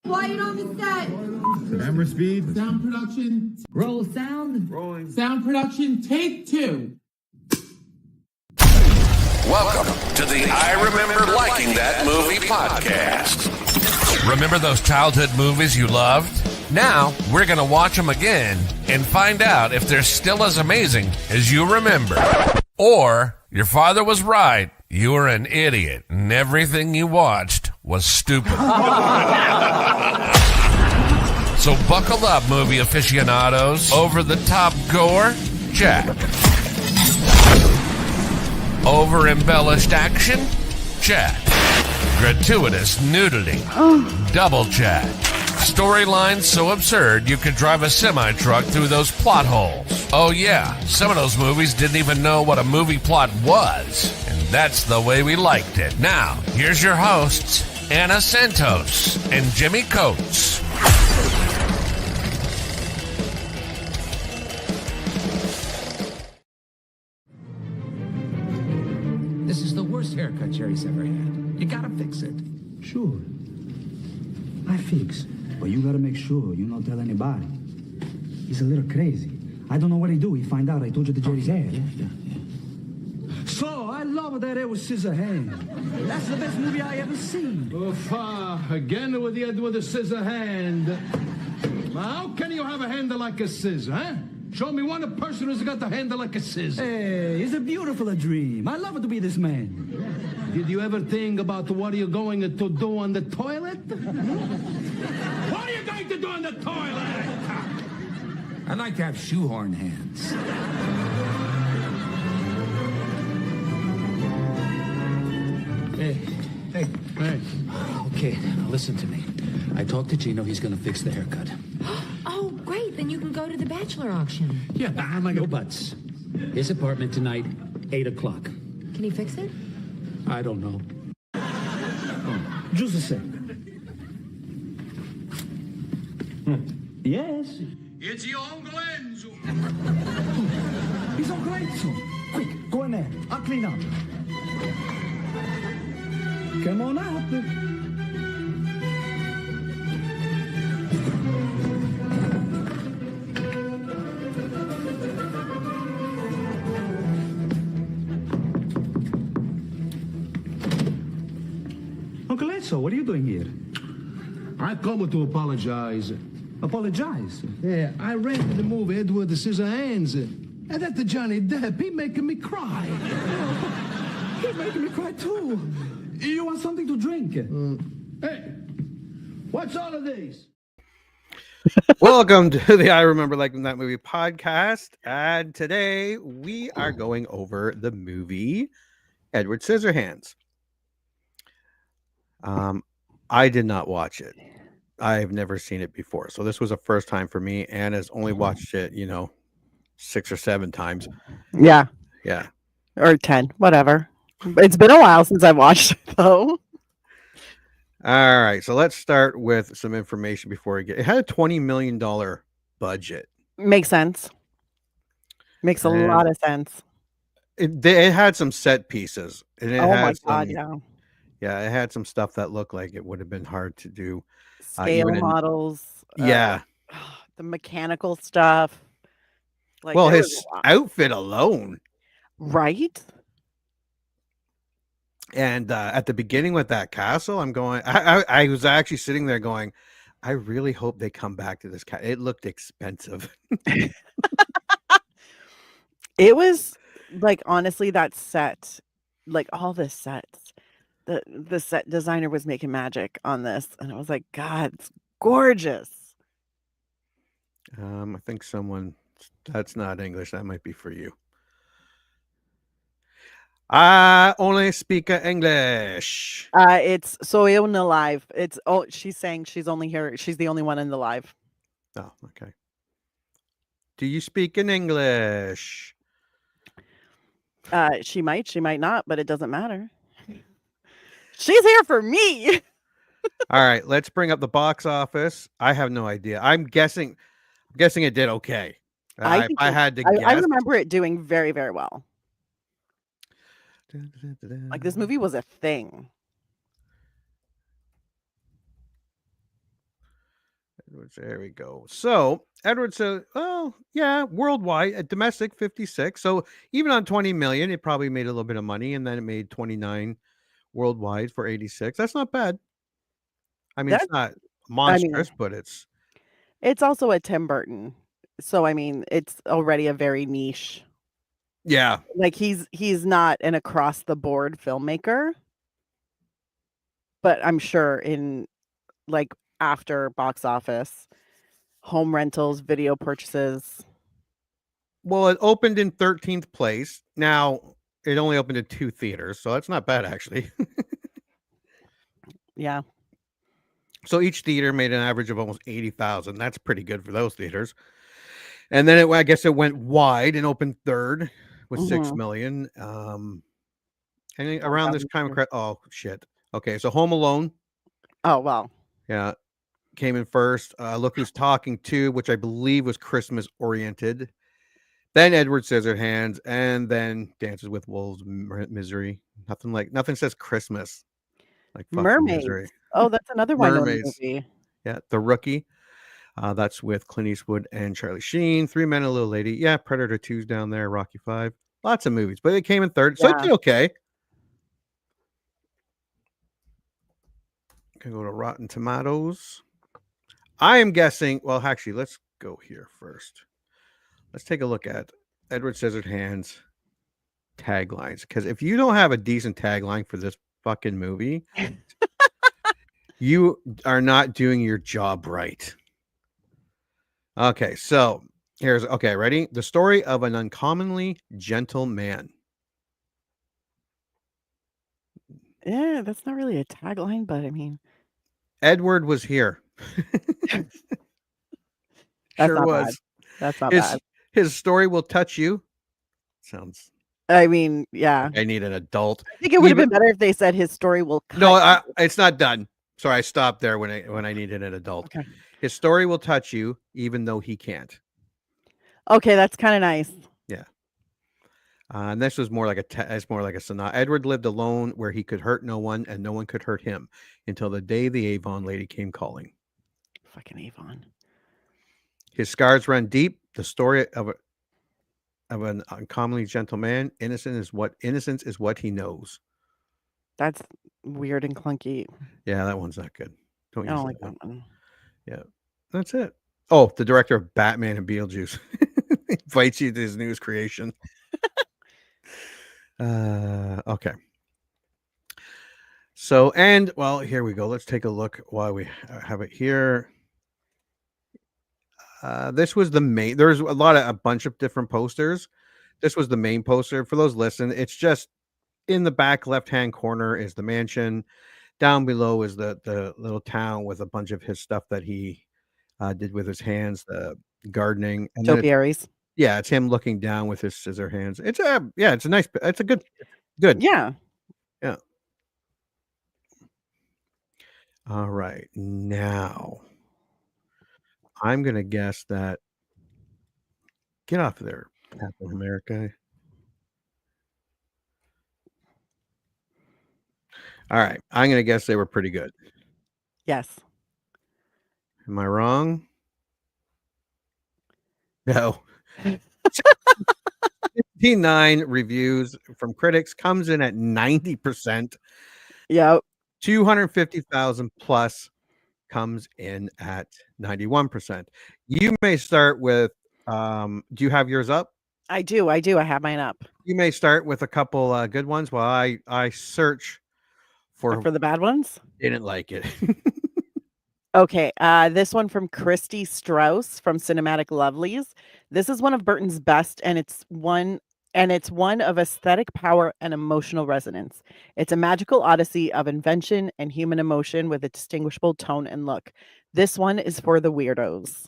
Quiet on the set. Camera speed. Sound production. Roll sound. Rolling. Sound production. Take 2. Welcome to the I Remember Liking That Movie podcast. Remember those childhood movies you loved? Now, we're going to watch them again and find out if they're still as amazing as you remember. Or, your father was right. You were an idiot, and everything you watched was stupid. So buckle up, movie aficionados. Over-the-top gore? Check. Over-embellished action? Check. Gratuitous nudity? Double check. Storylines so absurd you could drive a semi-truck through those plot holes. Oh yeah, some of those movies didn't even know what a movie plot was. And that's the way we liked it. Now, here's your hosts, Anna Santos and Jimmy Coates. This is the worst haircut Jerry's ever had. You gotta fix it. Sure. I fix. But you gotta make sure you don't tell anybody. He's a little crazy. I don't know what he do. He find out I told you the Jerry's hair. Yeah. So, I love that Edward Scissorhands. That's the best movie I ever seen. Again with the Edward Scissorhands. How can you have a handle like a scissor, huh? Show me one person who's got the handle like a scissor. Hey, it's a beautiful dream. I love it to be this man. Did you ever think about what you're going to do on the toilet? What are you going to do on the toilet? I'd like to have shoehorn hands. Hey. Okay, now listen to me. I talked to Gino. He's gonna fix the haircut. Oh, great. Then you can go to the bachelor auction. Yeah, no buts. His apartment tonight, 8 o'clock. Can he fix it? I don't know. Just a sec. Yes? It's your Uncle Enzo. He's Uncle Enzo. Quick, go in there. I'll clean up. Come on out. Uncle Enzo, what are you doing here? I come to apologize. Apologize. Yeah, I rented the movie Edward Scissorhands. And that the Johnny Depp, he making me cry. He's making me cry too. You want something to drink? Hey, what's all of these? Welcome to the I Remember Liking That Movie podcast. And today we are going over the movie Edward Scissorhands. I did not watch it. I've never seen it before. So this was a first time for me. Anna's only watched it, 6 or 7 times. Yeah. Yeah. Or 10, whatever. It's been a while since I've watched it, though. All right. So let's start with some information before we get. It had a $20 million budget. Makes sense. Makes a lot of sense. It had some set pieces. And it My had God, yeah. Yeah, it had some stuff that looked like it would have been hard to do. Scale models. Yeah. The mechanical stuff. Like, well, his outfit alone. Right? And at the beginning with that castle, I'm going, I was actually sitting there going, I really hope they come back to this castle. It looked expensive. It was like, honestly, that set, like all the sets, the set designer was making magic on this. And I was like, God, it's gorgeous. I think that's not English. That might be for you. I only speak English. It's Soy Una Live. She's saying she's only here. She's the only one in the live. Oh, okay. Do you speak in English? She might not, but it doesn't matter. She's here for me. All right, let's bring up the box office. I have no idea. I'm guessing it did okay. I had to guess. I remember it doing very, very well. Like, this movie was a thing. There we go. So Edward said, "Oh yeah, worldwide, domestic 56. So even on 20 million, it probably made a little bit of money, and then it made 29 worldwide for 86. That's not bad. I mean, That it's not I mean, monstrous, but it's it's also a Tim Burton. So I mean, it's already a very niche. yeah. Like he's not an across the board filmmaker, but I'm sure in like after box office, home rentals, video purchases. Well, it opened in 13th place. Now it only opened in 2 theaters, so that's not bad actually. Yeah. So each theater made an average of almost 80,000. That's pretty good for those theaters. And then I guess it went wide and opened third with 6 million. And around this time, oh shit. Okay, so Home Alone, Oh well. yeah, came in first. Look Who's Talking 2, which I believe was Christmas oriented. Then Edward Scissorhands, and then Dances with Wolves, Misery. Nothing says Christmas like fucking Mermaids. Misery. Oh, that's another Winona Mermaids. movie. Yeah, The Rookie. That's with Clint Eastwood and Charlie Sheen. 3 Men and a Little Lady. Yeah, Predator 2's down there. Rocky 5. Lots of movies, but it came in third, so it did okay. Can go to Rotten Tomatoes. I am guessing. Well, actually, let's go here first. Let's take a look at Edward Scissorhands taglines, because if you don't have a decent tagline for this fucking movie, you are not doing your job right. Okay, so here's ready? The story of an uncommonly gentle man. Yeah, that's not really a tagline, but I mean, Edward was here. that's Sure not was. bad. That's not bad. His story will touch you. Sounds. I mean, yeah. I need an adult. I think it would have been better if they said his story will cut No, it's not done. Sorry, I stopped there when I needed an adult. Okay. His story will touch you, even though he can't. Okay, that's kind of nice. Yeah. And this was more like it's more like a sonata. Edward lived alone where he could hurt no one and no one could hurt him until the day the Avon lady came calling. Fucking Avon. His scars run deep. The story of an uncommonly gentle man. Innocence is what he knows. That's weird and clunky. Yeah, that one's not good. I don't like that one. Yeah, that's it. Oh, the director of Batman and Beetlejuice invites you to his newest creation. Okay. So, and well, here we go. Let's take a look while we have it here. This was the main. There's a bunch of different posters. This was the main poster for those listening. It's just in the back left-hand corner is the mansion. Down below is the little town with a bunch of his stuff that he did with his hands, the gardening. And Topiaries. Yeah, it's him looking down with his scissor hands. It's a nice. It's a good. Yeah. Yeah. All right, now I'm gonna guess that. Get off of there, Captain America. All right, I'm gonna guess they were pretty good. Yes. Am I wrong? No. 59 reviews from critics, comes in at 90%. Yep. 250,000 plus comes in at 91%. You may start with do you have yours up? I do. I have mine up. You may start with a couple good ones while I search for the bad ones. Didn't like it. Okay, this one from Christy Strauss from Cinematic Lovelies. This is one of Burton's best, and it's one of aesthetic power and emotional resonance. It's a magical odyssey of invention and human emotion with a distinguishable tone and look. This one is for the weirdos.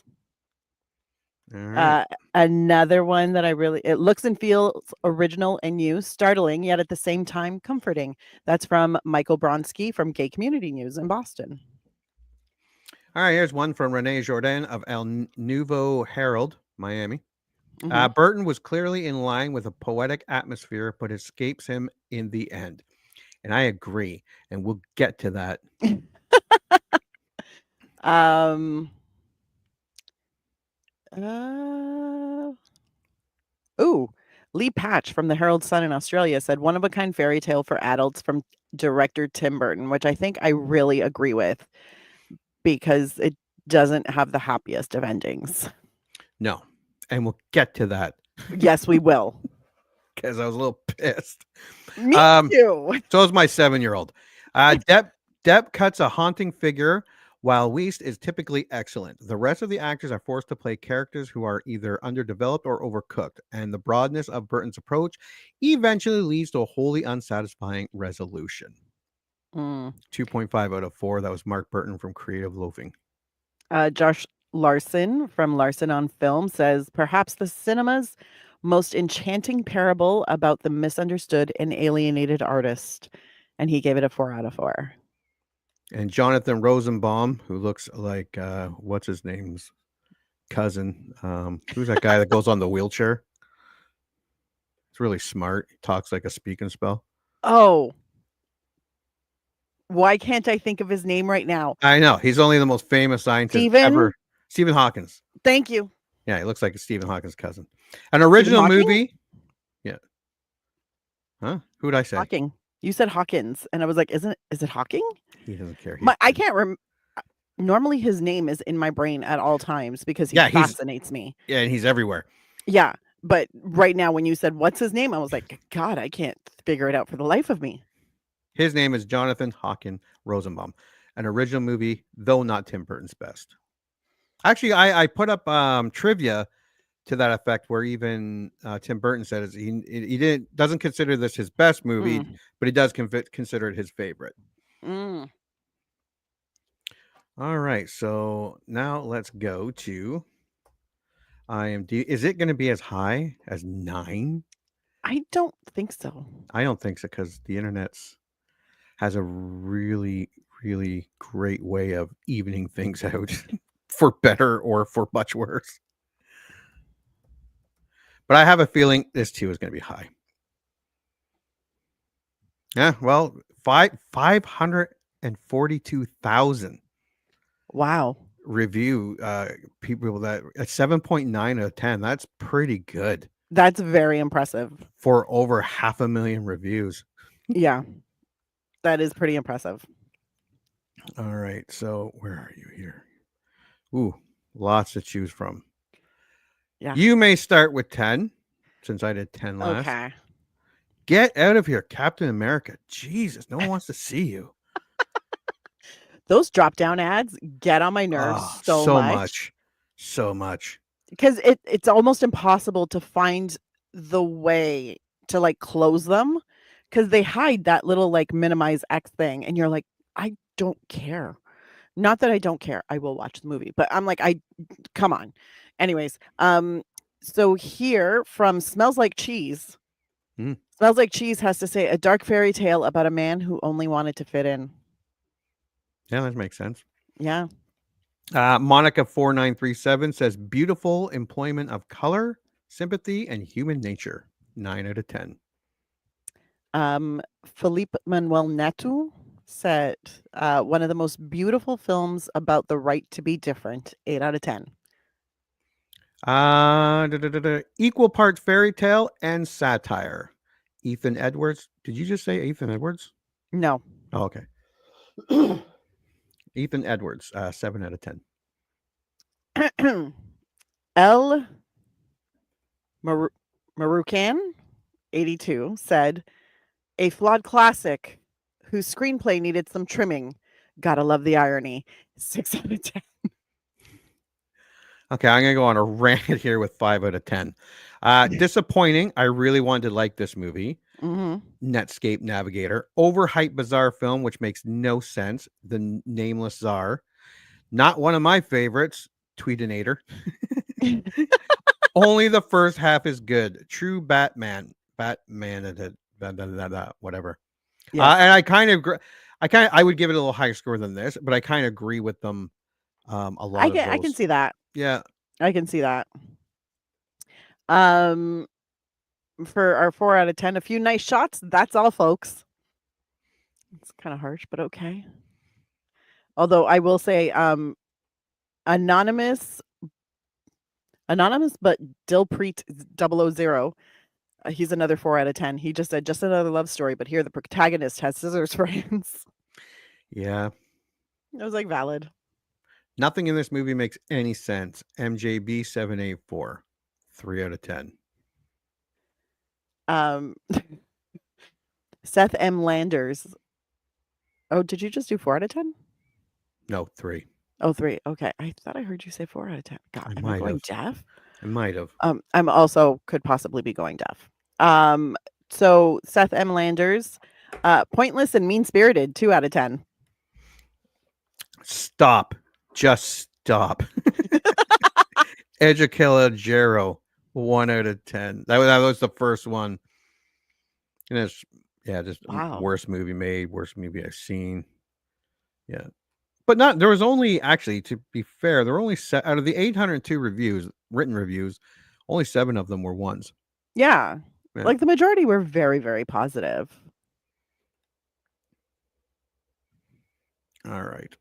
All right. Another one that it looks and feels original and new, startling, yet at the same time comforting. That's from Michael Bronsky from Gay Community News in Boston. All right, here's one from Renee Jordan of El Nuevo Herald, Miami. Burton was clearly in line with a poetic atmosphere, but escapes him in the end. And I agree, and we'll get to that. Lee Patch from the Herald Sun in Australia said one of a kind fairy tale for adults from director Tim Burton, which I think I really agree with because it doesn't have the happiest of endings. No. And we'll get to that Yes, we will. because I was a little pissed. Me too. So is my 7-year-old. Depp cuts a haunting figure, while Wiest is typically excellent. The rest of the actors are forced to play characters who are either underdeveloped or overcooked, and the broadness of Burton's approach eventually leads to a wholly unsatisfying resolution. 2.5 out of 4. That was Mark Burton from Creative Loafing. Josh Larson from Larson on Film says, perhaps the cinema's most enchanting parable about the misunderstood and alienated artist. And he gave it a 4 out of 4. And Jonathan Rosenbaum, who looks like, what's his name's cousin? Who's that guy that goes on the wheelchair? He's really smart. He talks like a speak and spell. Oh. Why can't I think of his name right now? I know. He's only the most famous scientist ever. Stephen Hawkins. Thank you. Yeah, he looks like Stephen Hawking's cousin. An original movie. Yeah. Huh? Who did I say? Hawking. You said Hawkins, and I was like, is it Hawking? He doesn't care. I can't remember. Normally, his name is in my brain at all times because he fascinates me. Yeah, and he's everywhere. Yeah, but right now, when you said what's his name, I was like, God, I can't figure it out for the life of me. His name is Jonathan Hawkin Rosenbaum. An original movie, though not Tim Burton's best. Actually, I put up trivia to that effect, where even Tim Burton said he doesn't consider this his best movie, but he does consider it his favorite. All right, so now let's go to IMDb. Is it going to be as high as 9? I don't think so. I don't think so, because the internet has a really, really great way of evening things out for better or for much worse. But I have a feeling this too is going to be high. Yeah, well, 542,000. Wow. Review people that at 7.9 out of 10. That's pretty good. That's very impressive. For over 500,000 reviews. Yeah. That is pretty impressive. All right, so where are you here? Ooh, lots to choose from. Yeah. You may start with 10, since I did 10 last. Okay. Get out of here, Captain America. Jesus, no one wants to see you. Those drop-down ads get on my nerves so much. So much. Because it's almost impossible to find the way to like close them, because they hide that little like minimize X thing, and you're like, I don't care. Not that I don't care. I will watch the movie, but I'm like, come on. Anyways, so here from Smells Like Cheese. Smells Like Cheese has to say, a dark fairy tale about a man who only wanted to fit in. Yeah, that makes sense. Yeah. Monica 4937 says, beautiful employment of color, sympathy, and human nature. 9 out of 10. Felipe Manuel Neto said, one of the most beautiful films about the right to be different. 8 out of 10. Equal parts fairy tale and satire. Ethan Edwards. Did you just say Ethan Edwards? No. Oh, okay. Ethan Edwards, 7 out of 10. L. Marukan, 82, said, a flawed classic whose screenplay needed some trimming. Gotta love the irony. 6 out of 10. Okay, I'm going to go on a rant here with 5 out of 10. Disappointing. I really wanted to like this movie. Netscape Navigator. Overhyped bizarre film, which makes no sense. The Nameless Czar. Not one of my favorites. Tweetinator. Only the first half is good. True Batman. Whatever. Yes. And I would give it a little higher score than this, but I kind of agree with them a lot. I can see that. Yeah, I can see that. For our 4 out of 10, a few nice shots. That's all, folks. It's kind of harsh, but okay. Although I will say, Anonymous Anonymous, but Dilpreet 000. He's another 4 out of 10. He just said, just another love story, but here the protagonist has scissors for hands. Yeah. It was like valid. Nothing in this movie makes any sense. MJB 784, 3 out of 10. Seth M. Landers. Oh, did you just do 4 out of 10? No, 3. Oh, 3. Okay. I thought I heard you say 4 out of 10. God, am I going deaf? I might have. I'm also could possibly be going deaf. So Seth M. Landers, pointless and mean-spirited, 2 out of 10. Stop. Just stop. Edgekilla Jero, 1 out of 10. That was the first one. And it's just worst movie made, worst movie I've seen. Yeah. But there was only, actually, to be fair, there were only out of the 802 written reviews, only 7 of them were ones. Yeah. Like the majority were very, very positive. All right.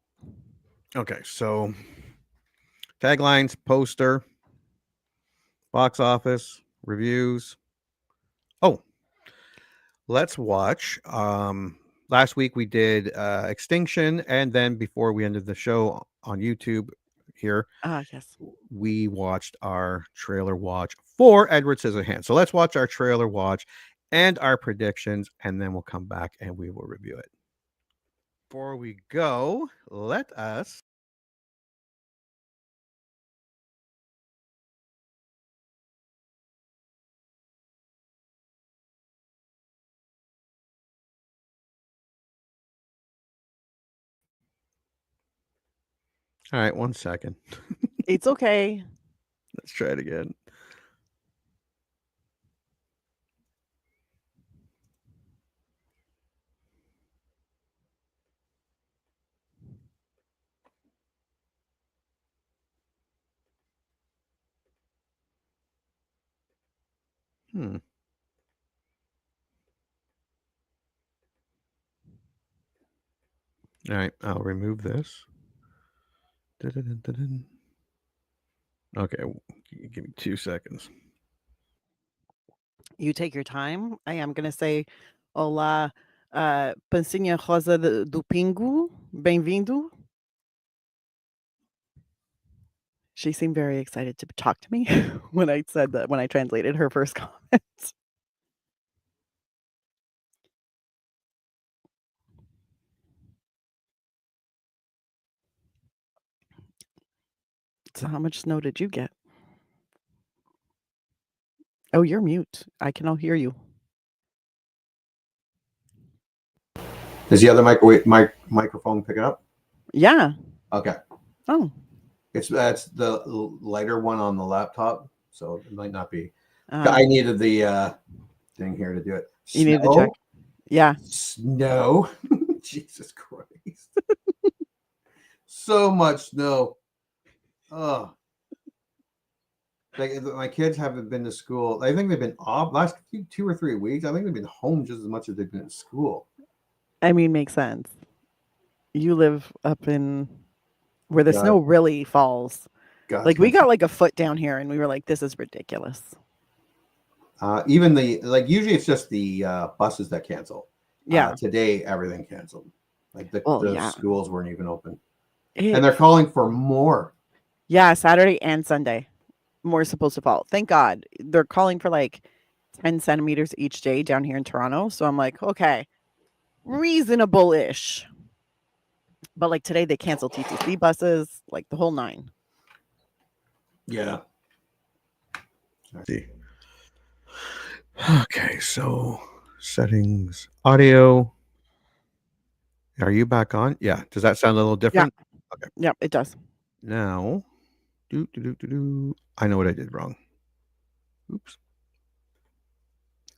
Okay, so taglines, poster, box office, reviews. Oh, let's watch. Last week we did Extinction, and then before we ended the show on YouTube here, yes, we watched our trailer watch for Edward Scissorhands. So let's watch our trailer watch and our predictions, and then we'll come back and we will review it. Before we go, let us all right, 1 second. It's okay. Let's try it again. All right, I'll remove this. Okay, give me 2 seconds. You take your time. I am going to say, olá, pancinha rosa do pingo, bem-vindo. She seemed very excited to talk to me when I said that, when I translated her first comments. So how much snow did you get? Oh, you're mute. I can all hear you. Does the other microphone pick it up? Yeah. Okay. Oh. That's the lighter one on the laptop, so it might not be. I needed the thing here to do it. You needed the check. Yeah. Snow. Jesus Christ. So much snow. Oh. Like, my kids haven't been to school. I think they've been off last 2 or 3 weeks. I think they've been home just as much as they've been at school. I mean, makes sense. You live up in where the snow really falls. Like, we got like a foot down here, and we were like, this is ridiculous. Even usually it's just the buses that cancel. Yeah. Today, everything canceled. Like the schools weren't even open. And they're calling for more. Yeah, Saturday and Sunday. More supposed to fall. Thank God. They're calling for like 10 centimeters each day down here in Toronto. So I'm like, okay, reasonable-ish. But like today, they canceled TTC buses, like the whole 9. Yeah. Let's see. Okay, so settings, audio. Are you back on? Yeah. Does that sound a little different? Yeah. Okay. Yep, it does. Now, I know what I did wrong. Oops.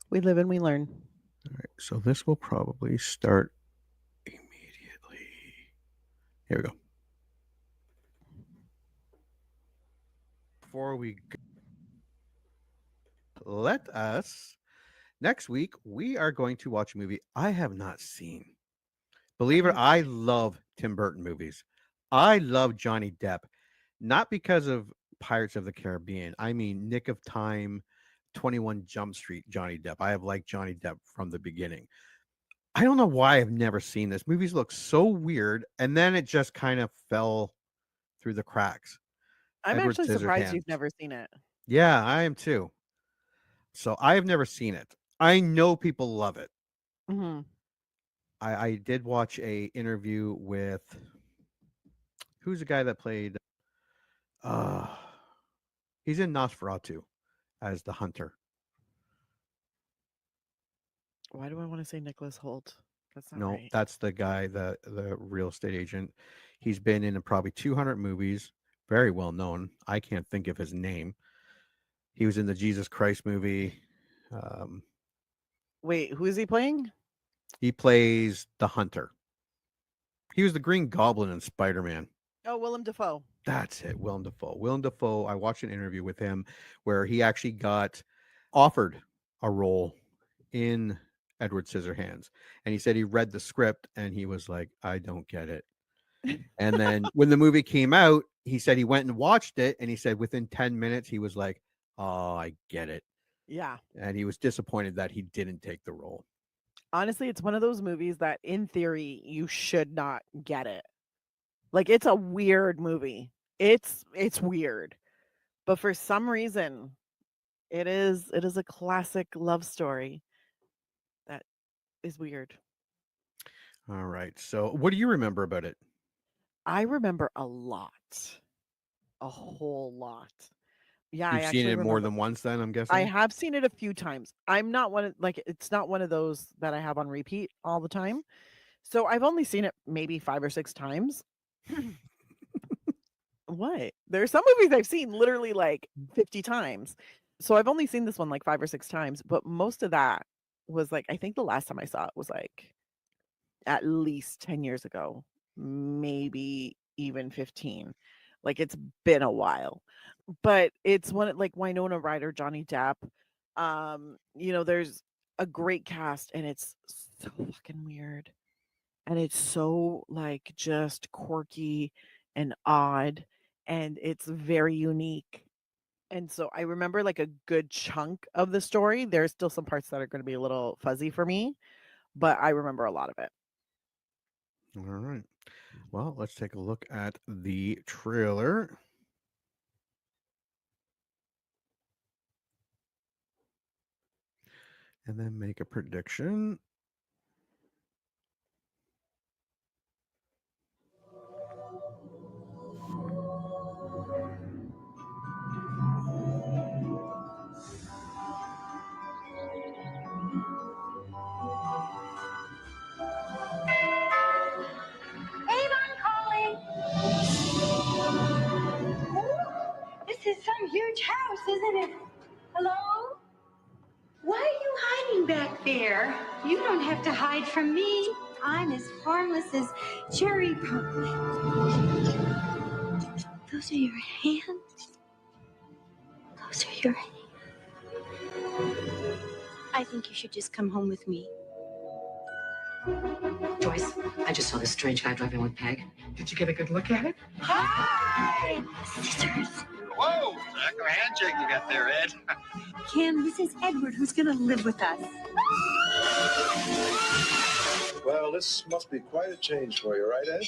We live and we learn. All right, so this will probably start immediately. Here we go. Before we go, let us, next week, we are going to watch a movie I have not seen. Believe it, I love Tim Burton movies. I love Johnny Depp. Not because of Pirates of the Caribbean. I mean, Nick of Time, 21 Jump Street, Johnny Depp. I have liked Johnny Depp from the beginning. I don't know why I've never seen this. Movies look so weird, and then it just kind of fell through the cracks. I'm Edward actually surprised Scissorhands. you've never seen it. Yeah, I am too. So I have never seen it. I know people love it. Hmm. I did watch a interview with who's the guy that played he's in Nosferatu as the hunter. Why do I want to say Nicholas Holt? That's not No, right. that's the guy, the real estate agent. He's been in probably 200 movies, very well known. I can't think of his name. He was in the Jesus Christ movie. Wait, who is he playing? He plays the hunter. He was the Green Goblin in Spider-Man. Oh, Willem Dafoe. That's it, Willem Dafoe. Willem Dafoe, I watched an interview with him where he actually got offered a role in Edward Scissorhands. And he said he read the script and he was like, I don't get it. And then when the movie came out, he said he went and watched it and he said within 10 minutes, he was like, oh, I get it. Yeah. And he was disappointed that he didn't take the role. Honestly, it's one of those movies that in theory you should not get it. Like, it's a weird movie. It's weird. But for some reason, it is a classic love story that is weird. All right. So what do you remember about it? I remember a lot. A whole lot. Yeah, You've seen it more than once then, I'm guessing? I have seen it a few times. I'm not one of it's not one of those that I have on repeat all the time. So I've only seen it maybe 5 or 6 times. What? There are some movies I've seen literally like 50 times. So I've only seen this one like 5 or 6 times, but most of that was like, I think the last time I saw it was like at least 10 years ago, maybe even 15. Like, it's been a while. But it's one like Winona Ryder, Johnny Depp. There's a great cast and it's so fucking weird. And it's so like just quirky and odd and it's very unique. And so I remember like a good chunk of the story. There's still some parts that are going to be a little fuzzy for me, but I remember a lot of it. All right. Well, let's take a look at the trailer. And then make a prediction. Avon calling. This is some huge house, isn't it? Hello? Why are you hiding back there? You don't have to hide from me. I'm as harmless as cherry pie. Those are your hands? Those are your hands. I think you should just come home with me. Joyce, I just saw this strange guy driving with Peg. Did you get a good look at it? Hi! Scissors. Whoa, heck of a handshake you got there, Ed. Kim, this is Edward, who's gonna live with us. Well, this must be quite a change for you, right, Ed?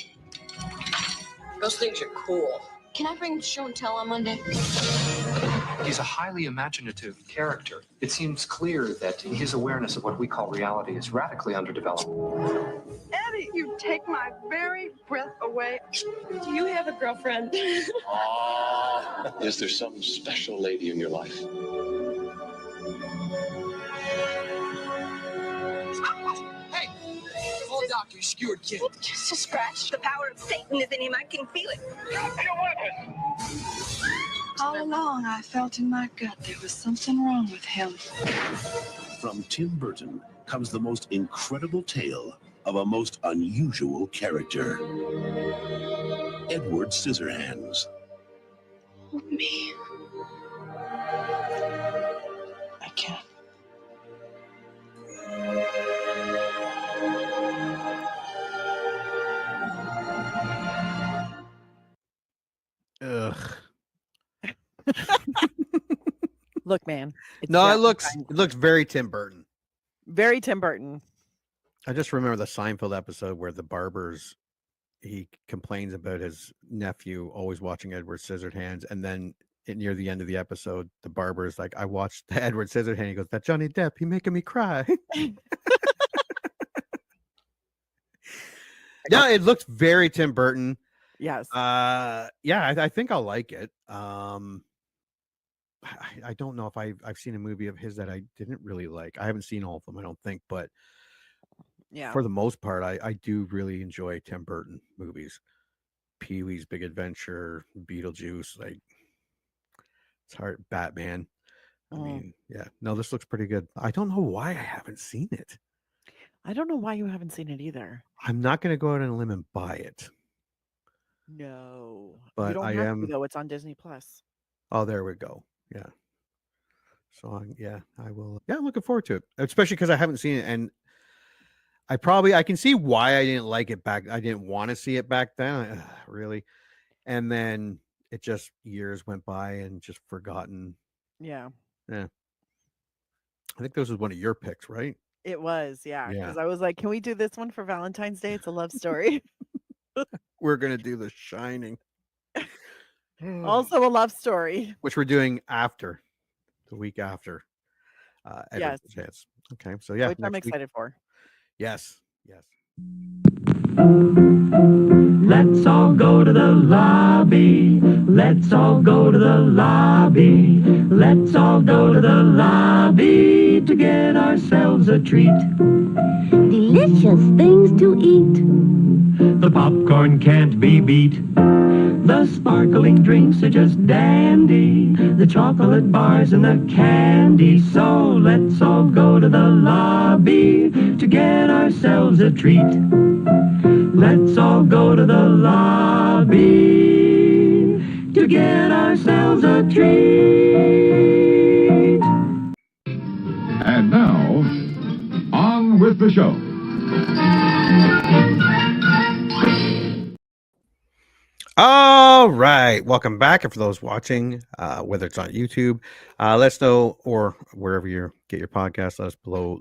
Those things are cool. Can I bring show and tell on Monday? He's a highly imaginative character. It seems clear that his awareness of what we call reality is radically underdeveloped. Eddie, you take my very breath away. Do you have a girlfriend? Is there some special lady in your life? Hey, old doctor, you skewered kid. Just a scratch. The power of Satan is in him. I can feel it. All along, I felt in my gut there was something wrong with him. From Tim Burton comes the most incredible tale of a most unusual character. Edward Scissorhands. Hold me. I can't. Ugh. Look, man. It's No, it Valentine's looks very Tim Burton. Very Tim Burton. I just remember the Seinfeld episode where he complains about his nephew always watching Edward Scissorhands, and then near the end of the episode, the barber is like, "I watched the Edward Scissorhands." He goes, "That Johnny Depp, he making me cry." Yeah, it looks very Tim Burton. Yes. Yeah, I think I'll like it. I don't know if I've seen a movie of his that I didn't really like. I haven't seen all of them, I don't think, but yeah, for the most part, I do really enjoy Tim Burton movies. Pee-wee's Big Adventure, Beetlejuice, like it's hard. Batman. I mean, yeah. No, this looks pretty good. I don't know why I haven't seen it. I don't know why you haven't seen it either. I'm not going to go out on a limb and buy it. No, but you don't I have am. to, though. It's on Disney Plus. Oh, there we go. Yeah. So I will. Yeah, I'm looking forward to it, especially because I haven't seen it, and I can see why I didn't like it back. I didn't want to see it back then, really, and then it just years went by and just forgotten. Yeah. Yeah. I think this was one of your picks, right? It was, yeah. Yeah. Because I was like, can we do this one for Valentine's Day? It's a love story. We're gonna do The Shining. Also a love story. Which we're doing after the week after. Yes. Chance. Okay, so yeah, Which I'm excited for. Yes. Let's all go to the lobby. Let's all go to the lobby. Let's all go to the lobby to get ourselves a treat. Delicious things to eat. The popcorn can't be beat. The sparkling drinks are just dandy. The chocolate bars and the candy. So let's all go to the lobby to get ourselves a treat. Let's all go to the lobby to get ourselves a treat. And now, on with the show. All right, welcome back. And for those watching, whether it's on YouTube, let us know, or wherever you get your podcast,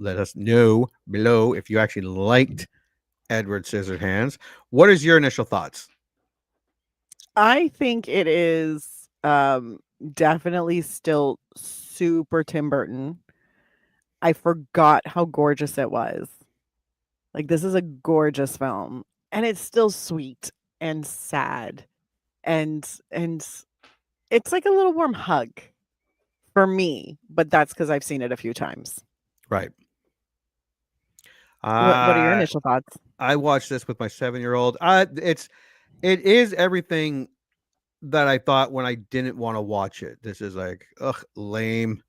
let us know below if you actually liked Edward Scissorhands. What is your initial thoughts? I think it is definitely still super Tim Burton. I forgot how gorgeous it was. Like, this is a gorgeous film, and it's still sweet and sad, and it's like a little warm hug for me, but that's because I've seen it a few times. Right. What are your initial thoughts? I watched this with my 7-year-old. It is everything that I thought when I didn't want to watch it. This is like, lame,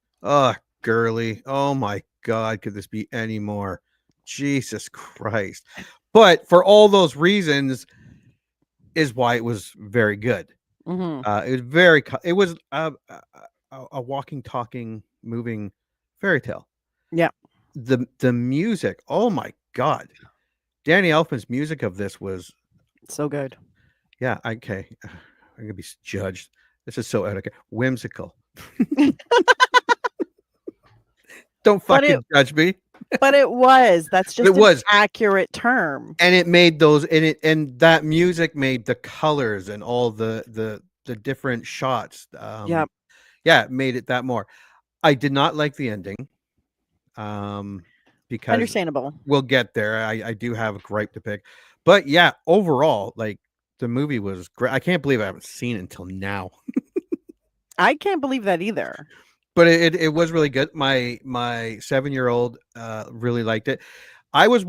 girly. Oh my God, could this be any more? Jesus Christ. But for all those reasons is why it was very good. Mm-hmm. It was a walking, talking, moving fairy tale. Yeah. The music, oh my God. Danny Elfman's music of this was so good. Yeah, okay. I'm gonna be judged. This is so whimsical. Don't fucking judge me. But it was. That's just an accurate term. And it made those and that music made the colors and all the different shots. Yeah, it made it that more. I did not like the ending. Because understandable. We'll get there. I do have a gripe to pick. But yeah, overall, like the movie was great. I can't believe I haven't seen it until now. I can't believe that either. But it was really good. My 7-year-old really liked it. I was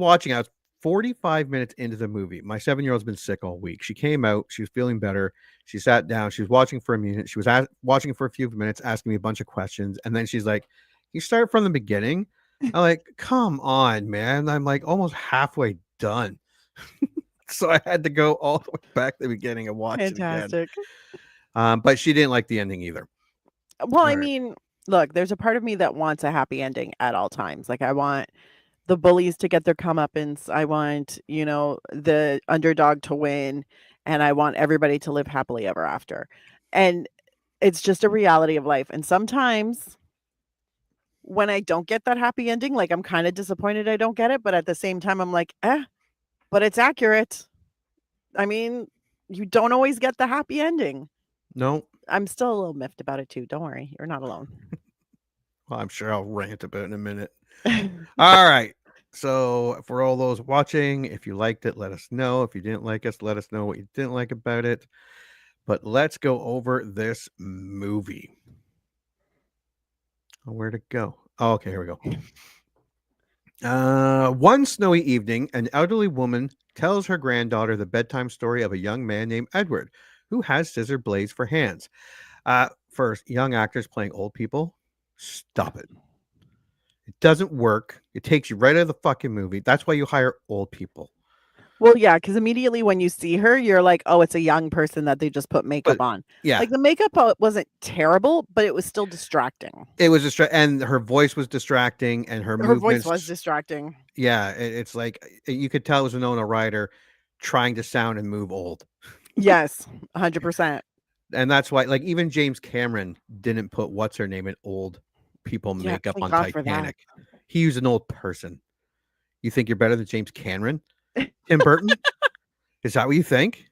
45 minutes into the movie. My 7-year-old's been sick all week. She came out. She was feeling better. She sat down. She was watching for a minute. She was watching for a few minutes, asking me a bunch of questions. And then she's like, "You start from the beginning?" I'm like, "Come on, man." I'm like almost halfway done. So I had to go all the way back to the beginning and watch it again. But she didn't like the ending either. Well, I mean, look, there's a part of me that wants a happy ending at all times. Like, I want the bullies to get their comeuppance. I want, the underdog to win, and I want everybody to live happily ever after. And It's just a reality of life. And sometimes when I don't get that happy ending, like I'm kind of disappointed I don't get it, but at the same time I'm like, but it's accurate. I mean, you don't always get the happy ending. No. I'm still a little miffed about it too. Don't worry, you're not alone. Well, I'm sure I'll rant about it in a minute. All right. So for all those watching, if you liked it, let us know. If you didn't like us, let us know what you didn't like about it. But let's go over this movie. Oh, where'd it go? Oh, okay, here we go. One snowy evening, an elderly woman tells her granddaughter the bedtime story of a young man named Edward, who has scissor blades for hands. First, young actors playing old people, stop it. It doesn't work. It takes you right out of the fucking movie. That's why you hire old people. Well, yeah, because immediately when you see her, you're like, oh, it's a young person that they just put makeup on. Yeah. Like the makeup wasn't terrible, but it was still distracting. It was and her voice was distracting, and her voice was distracting. Yeah, it's like you could tell it was Winona Ryder trying to sound and move old. Yes, 100%. And that's why, like, even James Cameron didn't put what's her name in old people makeup on Titanic. He used an old person. You think you're better than James Cameron? Tim Burton? Is that what you think?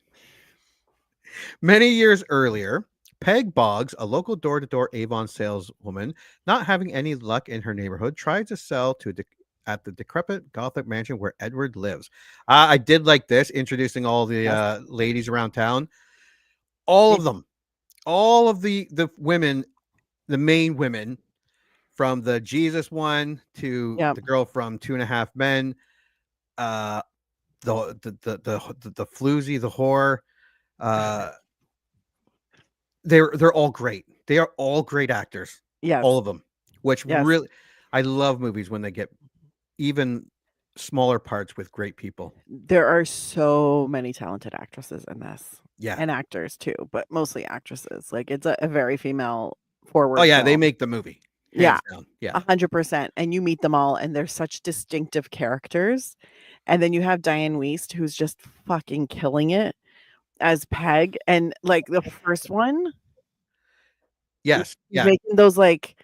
Many years earlier, Peg Boggs, a local door-to-door Avon saleswoman, not having any luck in her neighborhood, tried to sell at the decrepit Gothic mansion where Edward lives. I did like this, introducing all the ladies around town. All of them. All of the women, the main women, from the Jesus one to the girl from 2.5 Men, the floozy, the whore, they're all great. They are all great actors. Yes. All of them. Which really, I love movies when they get even smaller parts with great people. There are so many talented actresses in this. Yeah. And actors too, but mostly actresses. Like it's a very female forward. Oh yeah, film. they make the movie. Yeah. Down. Yeah. 100%. And you meet them all and they're such distinctive characters. And then you have Dianne Wiest, who's just fucking killing it as Peg. And like the first one. Yes. Yeah. Making those like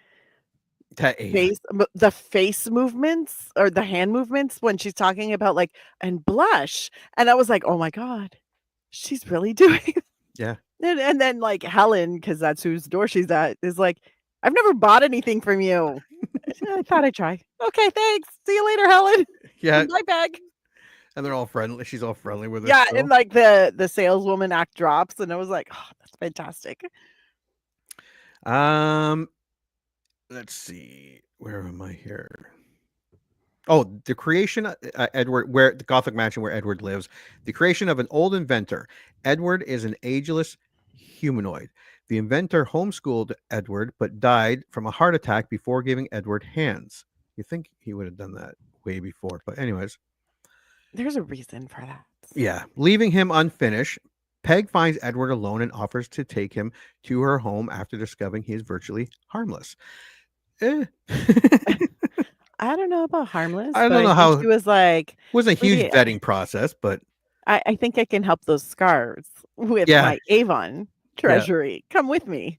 the face movements or the hand movements when she's talking about like and blush. And I was like, oh my God, she's really doing it. Yeah. And then like Helen, because that's whose door she's at, is like, I've never bought anything from you. I thought I'd try. Okay, thanks. See you later, Helen. Yeah. Bye, Peg. And they're all friendly. She's all friendly with her. Yeah, and like the saleswoman act drops, and I was like, oh, that's fantastic. Let's see. Where am I here? Oh, the creation, Edward, where the Gothic mansion where Edward lives, the creation of an old inventor. Edward is an ageless humanoid. The inventor homeschooled Edward, but died from a heart attack before giving Edward hands. You think he would have done that way before, but anyways. There's a reason for that. Yeah. Leaving him unfinished, Peg finds Edward alone and offers to take him to her home after discovering he is virtually harmless. I don't know about harmless. I don't know how she was like. It wasn't a huge vetting process, but I think I can help those scars with my Avon treasury. Come with me.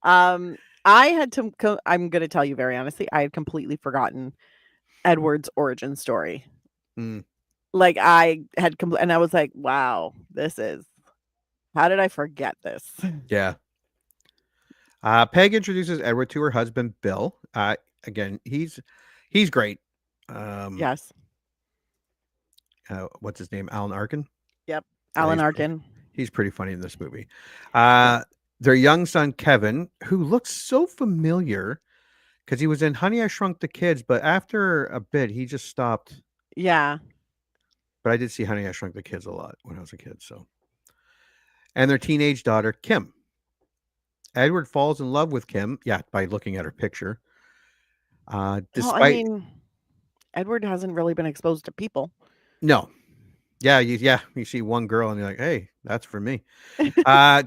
I had to. I'm going to tell you very honestly. I had completely forgotten Edward's origin story. Like I had, and I was like, "Wow, this is. How did I forget this?" Yeah. Peg introduces Edward to her husband, Bill. Again, he's great. Yes. What's his name? Alan Arkin? Yep. Alan Arkin. He's pretty funny in this movie. Their young son, Kevin, who looks so familiar because he was in Honey, I Shrunk the Kids, but after a bit, he just stopped. Yeah. But I did see Honey, I Shrunk the Kids a lot when I was a kid. So, and their teenage daughter, Kim. Edward falls in love with Kim, by looking at her picture. Despite Edward hasn't really been exposed to people. No. You see one girl and you're like, hey, that's for me.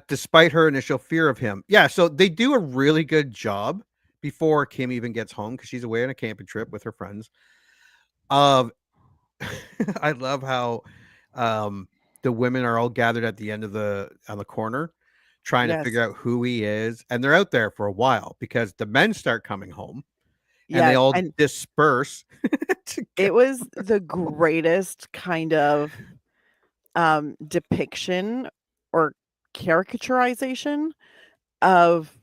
Despite her initial fear of him. Yeah, so they do a really good job before Kim even gets home because she's away on a camping trip with her friends. I love how the women are all gathered at the end on the corner trying to Yes. figure out who he is, and they're out there for a while because the men start coming home, and they Yes, all and disperse. it was the greatest kind of depiction or caricaturization of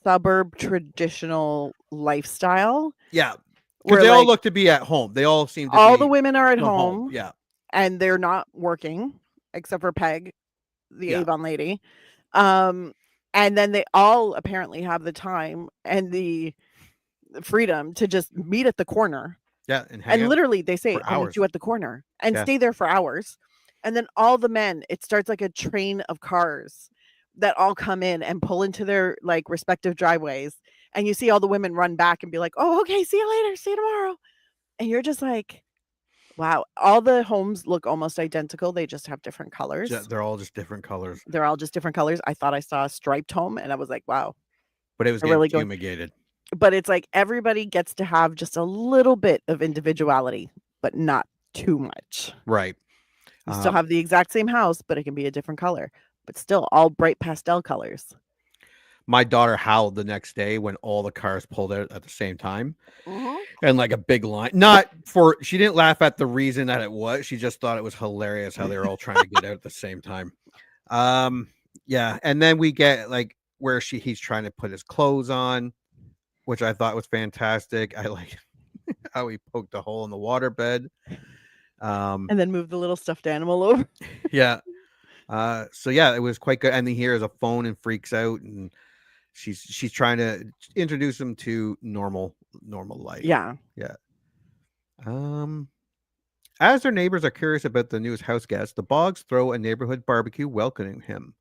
suburb traditional lifestyle. Yeah, because Where they all like look to be at home. They all seem to all be the women are at from home, Yeah, and they're not working except for Peg, the Yeah. Avon lady. And then they all apparently have the time and the freedom to just meet at the corner. yeah, and hang And out literally they say, for I'll meet hours. you at the corner and Yeah. stay there for hours. And then all the men, it starts like a train of cars that all come in and pull into their like respective driveways. And you see all the women run back and be like, oh, okay, see you later, see you tomorrow. And you're just like, wow, all the homes look almost identical. They just have different colors. They're all just different colors, They're all just different colors. I thought I saw a striped home and I was like, wow. but it was They're getting really going. fumigated. But it's like everybody gets to have just a little bit of individuality, but not too much. Right. You still have the exact same house, but it can be a different color, but still all bright pastel colors. My daughter howled the next day when all the cars pulled out at the same time, Mhm. and like a big line. Not for she didn't laugh at the reason that it was. She just thought it was hilarious how they were all trying to get out at the same time. Yeah, and then we get like where he's trying to put his clothes on, which I thought was fantastic. I like how he poked a hole in the waterbed. And then move the little stuffed animal over. Yeah. So yeah, it was quite good. And he hears a phone and freaks out, and she's trying to introduce him to normal life. Yeah. Yeah. As their neighbors are curious about the newest house guest, the Boggs throw a neighborhood barbecue welcoming him.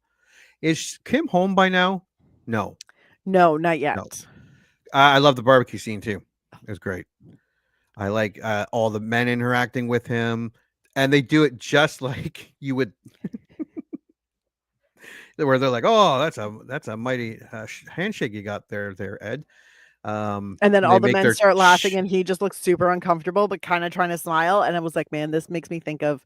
Is Kim home by now? No. No, not yet. No. I love the barbecue scene too. It was great. I like all the men interacting with him, and they do it just like you would, where they're like, "Oh, that's a mighty handshake you got there, Ed." And then all the men start laughing, and he just looks super uncomfortable, but kind of trying to smile. And I was like, man, this makes me think of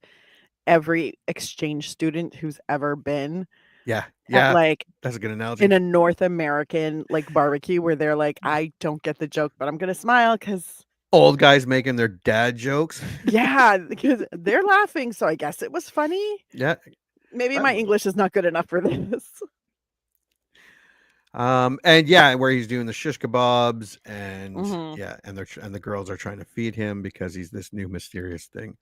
every exchange student who's ever been. Yeah, like that's a good analogy. In a North American like barbecue where they're like, I don't get the joke, but I'm gonna smile because old guys making their dad jokes. Yeah, because they're laughing, so I guess it was funny. Yeah, maybe my English is not good enough for this. And yeah, where he's doing the shish kebabs, and Mhm. yeah, and the girls are trying to feed him because he's this new mysterious thing.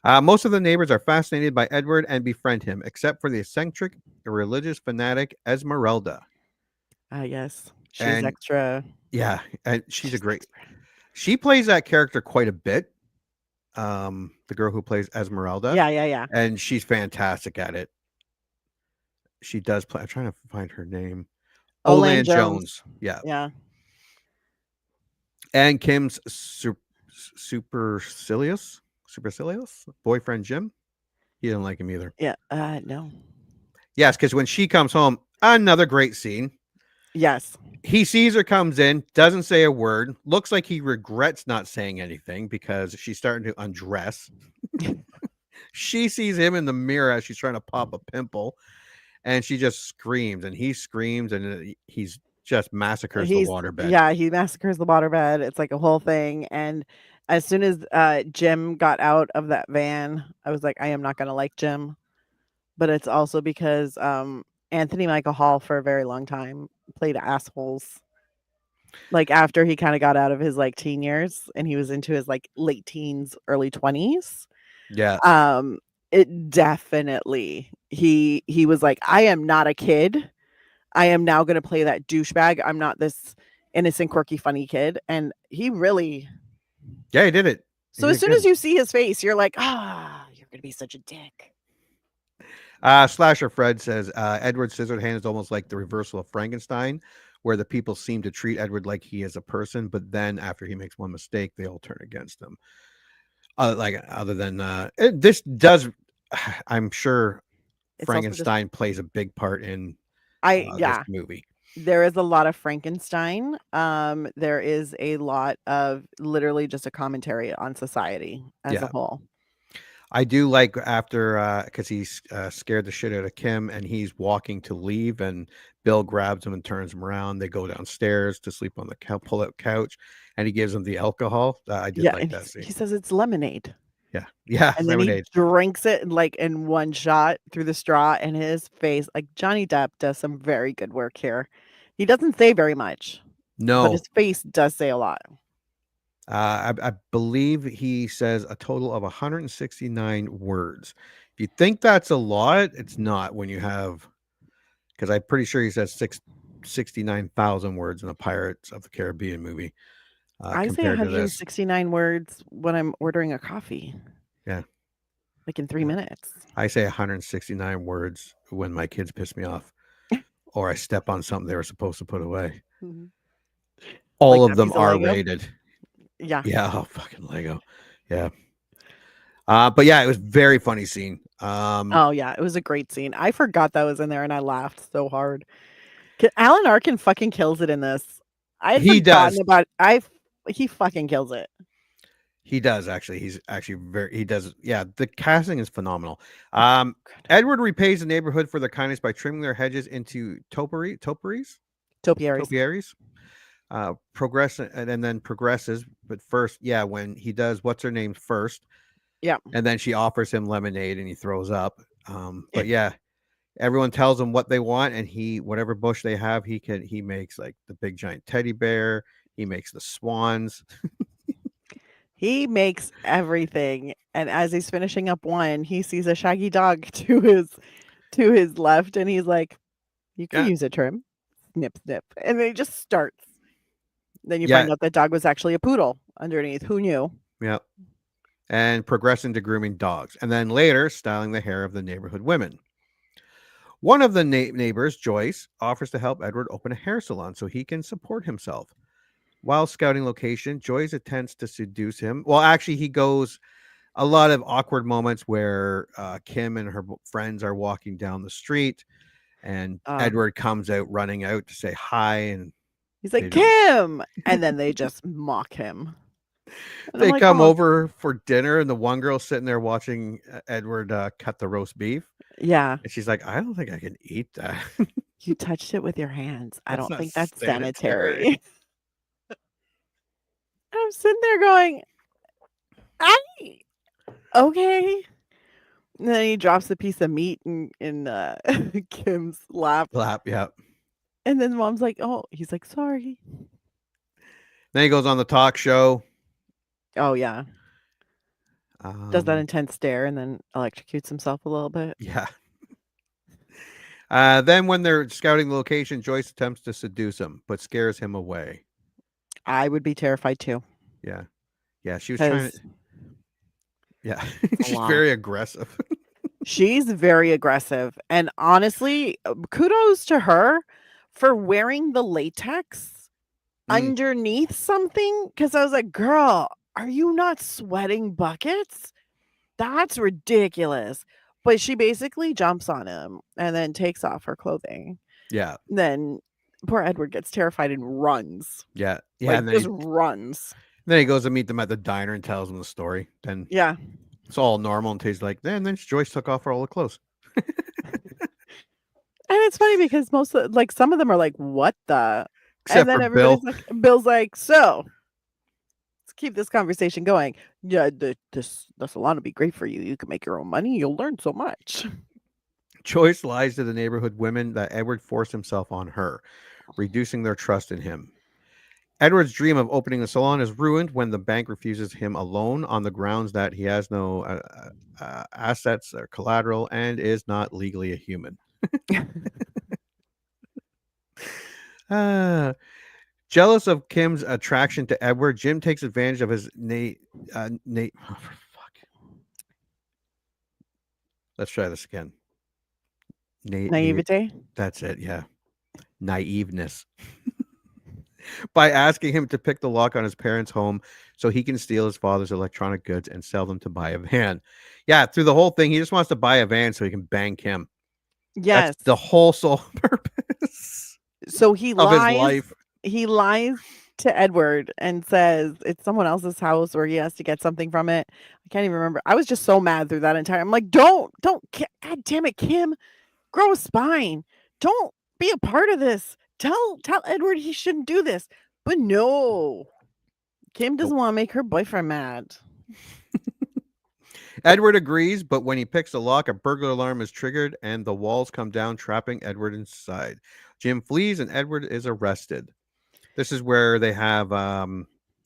Most of the neighbors are fascinated by Edward and befriend him, except for the eccentric, religious fanatic Esmeralda. Yes, she's And- extra. Yeah, and she's a great. She plays that character quite a bit. The girl who plays Esmeralda. Yeah. And she's fantastic at it. She does play. I'm trying to find her name. Olan Olan Jones. Yeah. Yeah. And Kim's supercilious boyfriend Jim. He didn't like him either. Yeah. No. Yes, because when she comes home, another great scene. Yes. He sees her, comes in, doesn't say a word, looks like he regrets not saying anything because she's starting to undress. She sees him in the mirror as she's trying to pop a pimple, and she just screams, and he screams, and he's just massacres the waterbed. Yeah, he massacres the waterbed. It's like a whole thing. And as soon as Jim got out of that van, I was like, I am not going to like Jim. But it's also because Anthony Michael Hall for a very long time played assholes. Like after he kind of got out of his like teen years and he was into his like late teens, early 20s. Yeah. It definitely he was like, I am not a kid. I am now going to play that douchebag. I'm not this innocent, quirky, funny kid. And he really. Yeah, he did it. So as soon as you see his face, you're like, you're going to be such a dick. Slasher Fred says Edward Scissorhands is almost like the reversal of Frankenstein, where the people seem to treat Edward like he is a person, but then after he makes one mistake, they all turn against him. This does, I'm sure It's Frankenstein plays a big part in this movie. There is a lot of Frankenstein. There is a lot of literally just a commentary on society as a whole. I do like after because he's scared the shit out of Kim and he's walking to leave and Bill grabs him and turns him around. They go downstairs to sleep on the pull-out couch and he gives him the alcohol. I did like that scene. He says it's lemonade. Yeah. Yeah. And then Lemonade. he drinks it like in one shot through the straw, and his face, like Johnny Depp does some very good work here. He doesn't say very much. No. But his face does say a lot. I believe he says a total of 169 words. If you think that's a lot, it's not when you have, because I'm pretty sure he says 69,000 words in a Pirates of the Caribbean movie. I say 169 words when I'm ordering a coffee. Yeah. Like in 3 minutes. I say 169 words when my kids piss me off or I step on something they were supposed to put away. Mm-hmm. All like of them are Lego? rated. Yeah. Yeah. Oh, fucking Lego. Yeah. But yeah, it was a very funny scene. Oh yeah, it was a great scene. I forgot that was in there and I laughed so hard. Alan Arkin fucking kills it in this. I had He forgotten does. about he fucking kills it. He does actually. He's actually he does. Yeah, the casting is phenomenal. Edward repays the neighborhood for their kindness by trimming their hedges into topiaries. And then progresses. But first, yeah, when he does what's her name first. Yeah. And then she offers him lemonade and he throws up. But yeah, everyone tells him what they want, and whatever bush they have, he makes like the big giant teddy bear. He makes the swans. He makes everything. And as he's finishing up one, he sees a shaggy dog to his left, and he's like, "You can use a trim." Snip, snip. And then he just starts. Then you find out that dog was actually a poodle underneath. Who knew? Yeah. And progress into grooming dogs. And then later, styling the hair of the neighborhood women. One of the neighbors, Joyce, offers to help Edward open a hair salon so he can support himself. While scouting location, Joyce attempts to seduce him. Well, actually, he goes a lot of awkward moments where Kim and her friends are walking down the street and Edward comes out running out to say hi. And he's like, Kim! And then they just mock him. And they I'm like, come "Oh." over for dinner and the one girl's sitting there watching Edward cut the roast beef. Yeah. And she's like, I don't think I can eat that. You touched it with your hands. I That's don't not think that's sanitary. sanitary. I'm sitting there going, okay. And then he drops a piece of meat in Kim's lap. Yeah. And then mom's like, oh, he's like, sorry. Then he goes on the talk show. Oh, yeah. Does that intense stare and then electrocutes himself a little bit. Yeah. Then when they're scouting the location, Joyce attempts to seduce him, but scares him away. I would be terrified too. Yeah. Yeah. She was trying to. Yeah. She's lot. very aggressive. She's very aggressive. And honestly, kudos to her for wearing the latex underneath something. Because I was like, girl, are you not sweating buckets? That's ridiculous. But she basically jumps on him and then takes off her clothing. Yeah. Then poor Edward gets terrified and runs. Yeah. Yeah. Like, And then just runs. then he goes to meet them at the diner and tells them the story. Then Yeah. it's all normal until he's like, then Joyce took off all the clothes. And it's funny because some of them are like, what the? Except and then for everybody's Bill. like, Bill's like, so let's keep this conversation going. Yeah, the salon will be great for you. You can make your own money. You'll learn so much. Joyce lies to the neighborhood women that Edward forced himself on her, reducing their trust in him. Edward's dream of opening the salon is ruined when the bank refuses him a loan on the grounds that he has no assets or collateral and is not legally a human. Jealous of Kim's attraction to Edward, Jim takes advantage of his Let's try this again. Naivete? That's it, yeah. Naiveness. By asking him to pick the lock on his parents' home so he can steal his father's electronic goods and sell them to buy a van. Yeah, through the whole thing, he just wants to buy a van so he can bang Kim. Yes. That's the whole sole purpose So he of his lies. life. He lies to Edward and says it's someone else's house or he has to get something from it. I can't even remember. I was just so mad through that entire. I'm like, don't, God damn it, Kim, grow a spine. Don't be a part of this. Tell Edward he shouldn't do this. But no, Kim doesn't want to make her boyfriend mad. Edward agrees, but when he picks the lock, a burglar alarm is triggered and the walls come down, trapping Edward inside. Jim flees and Edward is arrested. This is where they have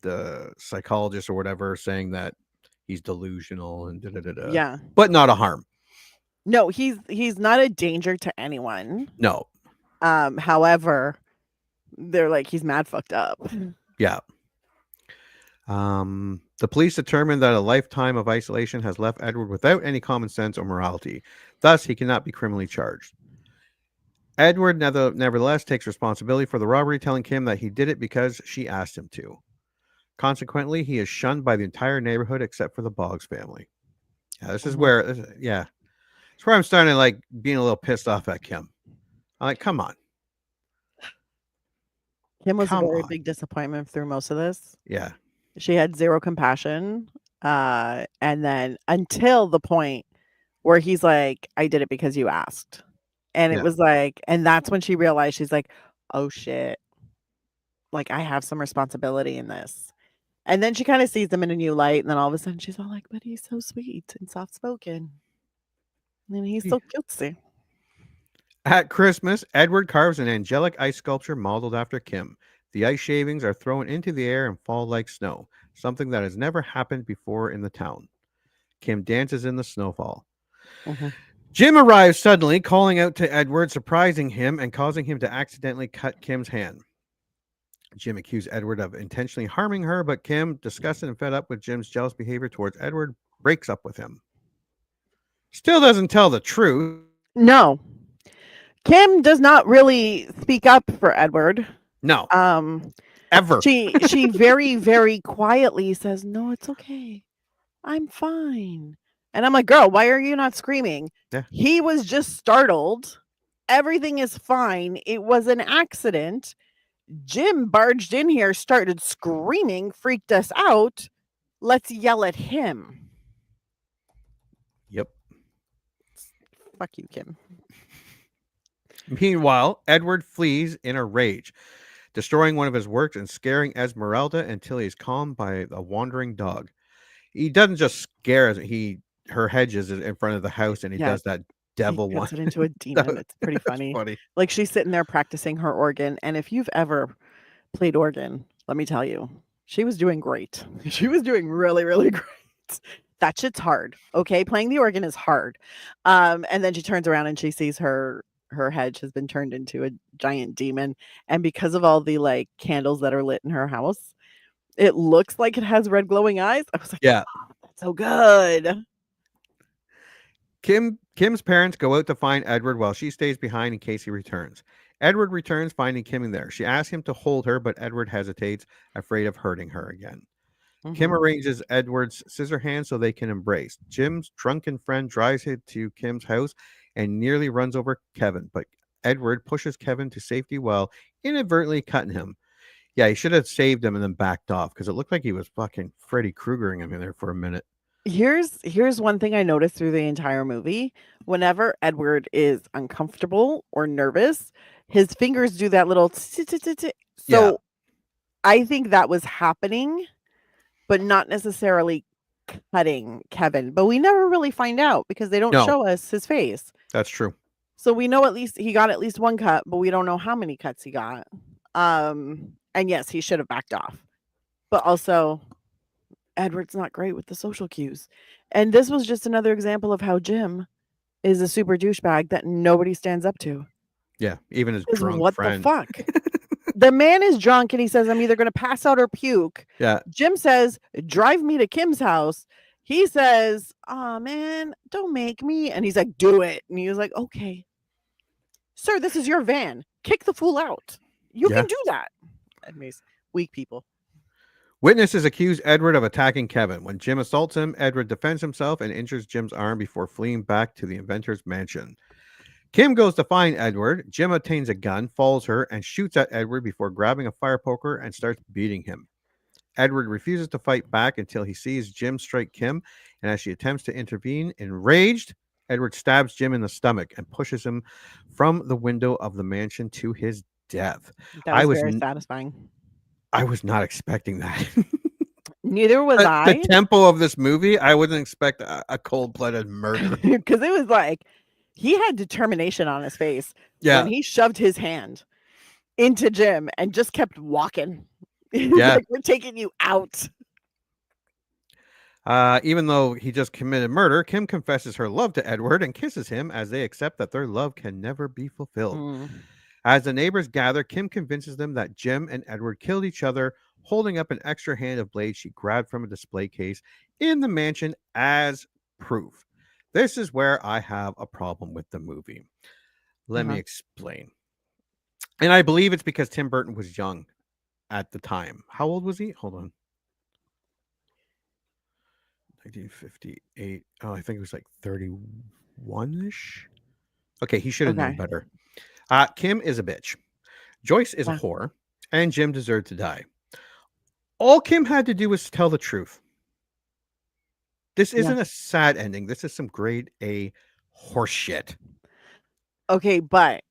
the psychologist or whatever saying that he's delusional and da-da-da-da. Yeah. But not a harm. No, he's not a danger to anyone. No. However, they're like, he's mad fucked up. Yeah. The police determined that a lifetime of isolation has left Edward without any common sense or morality. Thus, he cannot be criminally charged. Edward nevertheless takes responsibility for the robbery, telling Kim that he did it because she asked him to. Consequently, he is shunned by the entire neighborhood except for the Boggs family. Yeah, this is where, it's where I'm starting to like being a little pissed off at Kim. I'm like, come on. Kim was a very big disappointment through most of this. Yeah. She had zero compassion. And then until the point where he's like, I did it because you asked. And it was like, and that's when she realized, she's like, oh shit. Like, I have some responsibility in this. And then she kind of sees him in a new light. And then all of a sudden she's all like, but he's so sweet and soft spoken. And he's so cutesy. At Christmas, Edward carves an angelic ice sculpture modeled after Kim. The ice shavings are thrown into the air and fall like snow, something that has never happened before in the town. Kim dances in the snowfall. Jim arrives suddenly, calling out to Edward, surprising him and causing him to accidentally cut Kim's hand. Jim accused Edward of intentionally harming her, but Kim, disgusted and fed up with Jim's jealous behavior towards Edward, breaks up with him. Still doesn't tell the truth. No. Kim does not really speak up for Edward. No. Ever. She very, very quietly says, no, it's okay. I'm fine. And I'm like, girl, why are you not screaming? Yeah. He was just startled. Everything is fine. It was an accident. Jim barged in here, started screaming, freaked us out. Let's yell at him. Yep. Fuck you, Kim. Meanwhile, Edward flees in a rage, destroying one of his works and scaring Esmeralda until he's calmed by a wandering dog. He doesn't just scare her. Her hedge is in front of the house and he does that devil one. It into a demon. It's pretty funny. Like, she's sitting there practicing her organ. And if you've ever played organ, let me tell you, she was doing great. She was doing really, really great. That shit's hard. Okay. Playing the organ is hard. And then she turns around and she sees her hedge has been turned into a giant demon. And because of all the like candles that are lit in her house, it looks like it has red glowing eyes. I was like, yeah, oh, that's so good. Kim's parents go out to find Edward while she stays behind in case he returns. Edward returns, finding Kim in there. She asks him to hold her, but Edward hesitates, afraid of hurting her again. Kim arranges Edward's Scissorhands so they can embrace. Jim's drunken friend drives him to Kim's house and nearly runs over Kevin, but Edward pushes Kevin to safety while inadvertently cutting him. Yeah, he should have saved him and then backed off because it looked like he was fucking Freddy Kruegering him in there for a minute. Here's one thing I noticed through the entire movie. Whenever Edward is uncomfortable or nervous, his fingers do that little so I think that was happening, but not necessarily cutting Kevin. But we never really find out because they don't show us his face. That's true. So we know at least he got at least one cut, but we don't know how many cuts he got. And yes, he should have backed off. But also, Edward's not great with the social cues. And this was just another example of how Jim is a super douchebag that nobody stands up to. Yeah, even his drunk what friend. The fuck? The man is drunk and he says, I'm either going to pass out or puke. Yeah. Jim says, drive me to Kim's house. He says, oh man, don't make me. And he's like, do it. And he was like, okay. Sir, this is your van. Kick the fool out. You can do that. Anyways, weak people. Witnesses accuse Edward of attacking Kevin. When Jim assaults him, Edward defends himself and injures Jim's arm before fleeing back to the inventor's mansion. Kim goes to find Edward. Jim obtains a gun, follows her, and shoots at Edward before grabbing a fire poker and starts beating him. Edward refuses to fight back until he sees Jim strike Kim, and as she attempts to intervene, enraged, Edward stabs Jim in the stomach and pushes him from the window of the mansion to his death. That was very satisfying. I was not expecting that. Neither was I. The tempo of this movie, I wouldn't expect a cold-blooded murder. Because it was like, he had determination on his face when he shoved his hand into Jim and just kept walking. Yeah. Like, we're taking you out. Even though he just committed murder, Kim confesses her love to Edward and kisses him as they accept that their love can never be fulfilled. As the neighbors gather, Kim convinces them that Jim and Edward killed each other, holding up an extra hand of blades she grabbed from a display case in the mansion as proof. This is where I have a problem with the movie. Let me explain. And I believe it's because Tim Burton was young at the time. How old was he? Hold on. 1958. Oh, I think it was like 31-ish. Okay, he should have known better. Kim is a bitch. Joyce is a whore. And Jim deserved to die. All Kim had to do was tell the truth. This isn't a sad ending. This is some grade A horseshit. Okay, but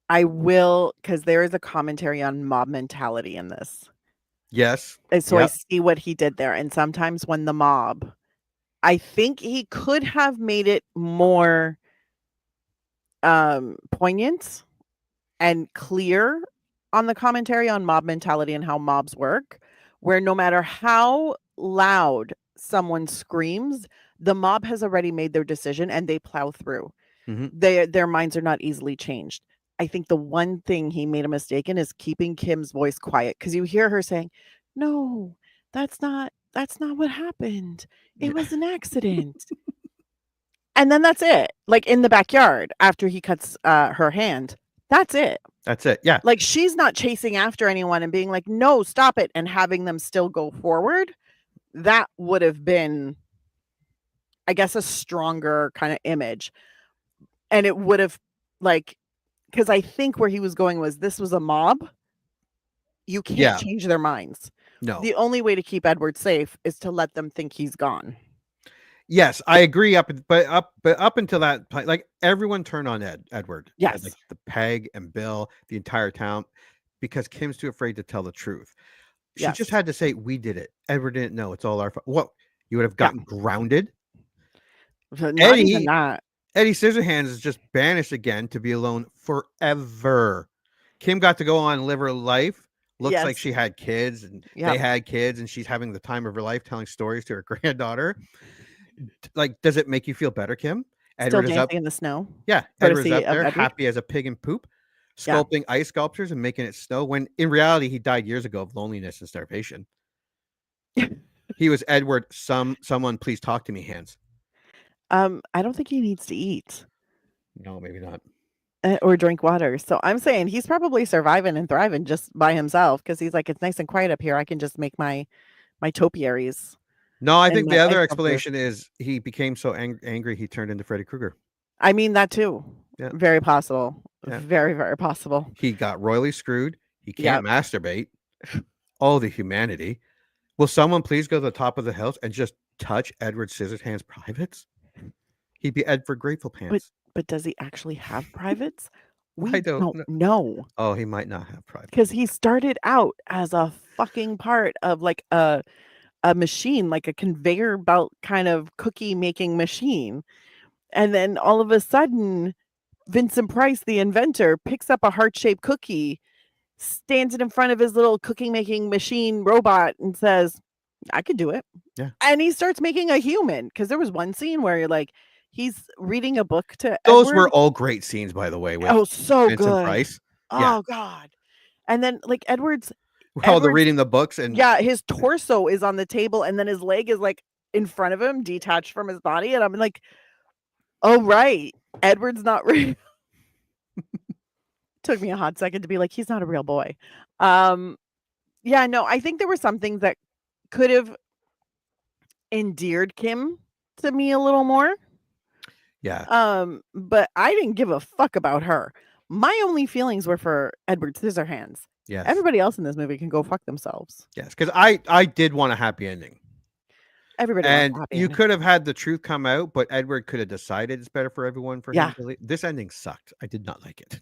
I will, because there is a commentary on mob mentality in this. Yes. And so I see what he did there. And sometimes when the mob, I think he could have made it more poignant and clear on the commentary on mob mentality and how mobs work, where no matter how loud someone screams, the mob has already made their decision and they plow through. Their minds are not easily changed. I think the one thing he made a mistake in is keeping Kim's voice quiet, because you hear her saying, "No, that's not what happened. It was an accident." And then that's it. Like in the backyard after he cuts her hand, that's it. That's it. Yeah. Like she's not chasing after anyone and being like, "No, stop it," and having them still go forward. That would have been, I guess, a stronger kind of image. And it would have, like, because I think where he was going was, this was a mob. You can't change their minds. No. The only way to keep Edward safe is to let them think he's gone. Yes, I agree. Up until that point, like everyone turned on Edward. Yes. Like the Peg and Bill, the entire town, because Kim's too afraid to tell the truth. She just had to say, "We did it. Edward didn't know. It's all our fault." What? You would have gotten grounded? Not even that. Eddie Scissorhands is just banished again to be alone forever. Kim got to go on and live her life. Looks like she had kids and they had kids, and she's having the time of her life telling stories to her granddaughter. Like, does it make you feel better, Kim? Still dancing in the snow. Yeah, Edward's up there, happy as a pig in poop, sculpting ice sculptures and making it snow. When in reality, he died years ago of loneliness and starvation. He was Edward. Someone please talk to me, hands. I don't think he needs to eat. No, maybe not. Or drink water. So I'm saying he's probably surviving and thriving just by himself, because he's like, it's nice and quiet up here. I can just make my topiaries. No, I think the other explanation is he became so angry he turned into Freddy Krueger. I mean, that too. Yeah. Very possible. Yeah. Very, very possible. He got royally screwed. He can't masturbate. Oh, the humanity. Will someone please go to the top of the house and just touch Edward Scissorhands' privates? He'd be Edward Grateful Pants. But does he actually have privates? I don't know. Oh, he might not have privates. Because he started out as a fucking part of like a machine, like a conveyor belt kind of cookie making machine. And then all of a sudden, Vincent Price, the inventor, picks up a heart-shaped cookie, stands it in front of his little cookie making machine robot and says, "I could do it." Yeah. And he starts making a human, because there was one scene where you're like, he's reading a book to Those Edward. were all great scenes, by the way. With So Vincent good. Price. Oh God. And then like Edward's they're reading the books and his torso is on the table and then his leg is like in front of him, detached from his body. And I'm like, oh right, Edward's not real. Took me a hot second to be like, he's not a real boy. Yeah, no, I think there were some things that could have endeared Kim to me a little more. Yeah. But I didn't give a fuck about her. My only feelings were for Edward Scissorhands. Yes. Everybody else in this movie can go fuck themselves. Yes, because I did want a happy ending. Everybody wants And a happy you ending. could have had the truth come out, but Edward could have decided it's better for everyone for Yeah. him to leave. This ending sucked. I did not like it.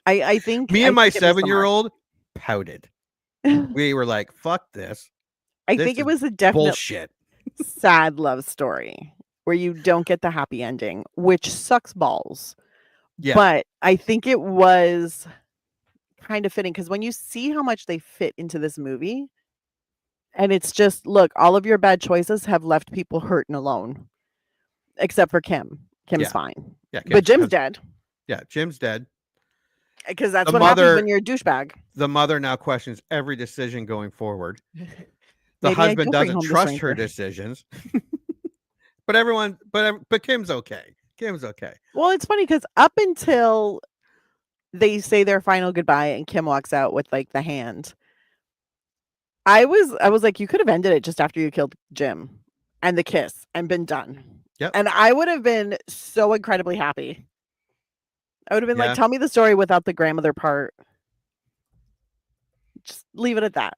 I think Me I and my think it missed the mark. 7-year-old pouted. We were like, "Fuck this." I This think it is was a definite bullshit. sad love story where you don't get the happy ending, which sucks balls. Yeah. But I think it was kind of fitting because when you see how much they fit into this movie, and it's just, look, all of your bad choices have left people hurt and alone, except for Kim. Kim's Yeah. fine. Yeah, But Jim's Kim's- dead Yeah, Jim's dead. because that's The what happens mother- when you're a douchebag. The mother now questions every decision going forward. The Maybe I husband don't bring doesn't home the trust her stranger. decisions. But Kim's okay. Kim's okay. Well, it's funny because up until they say their final goodbye and Kim walks out with like the hand, I was like, you could have ended it just after you killed Jim and the kiss and been done. Yep. And I would have been so incredibly happy. I would have been Yeah. like, tell me the story without the grandmother part. Just leave it at that.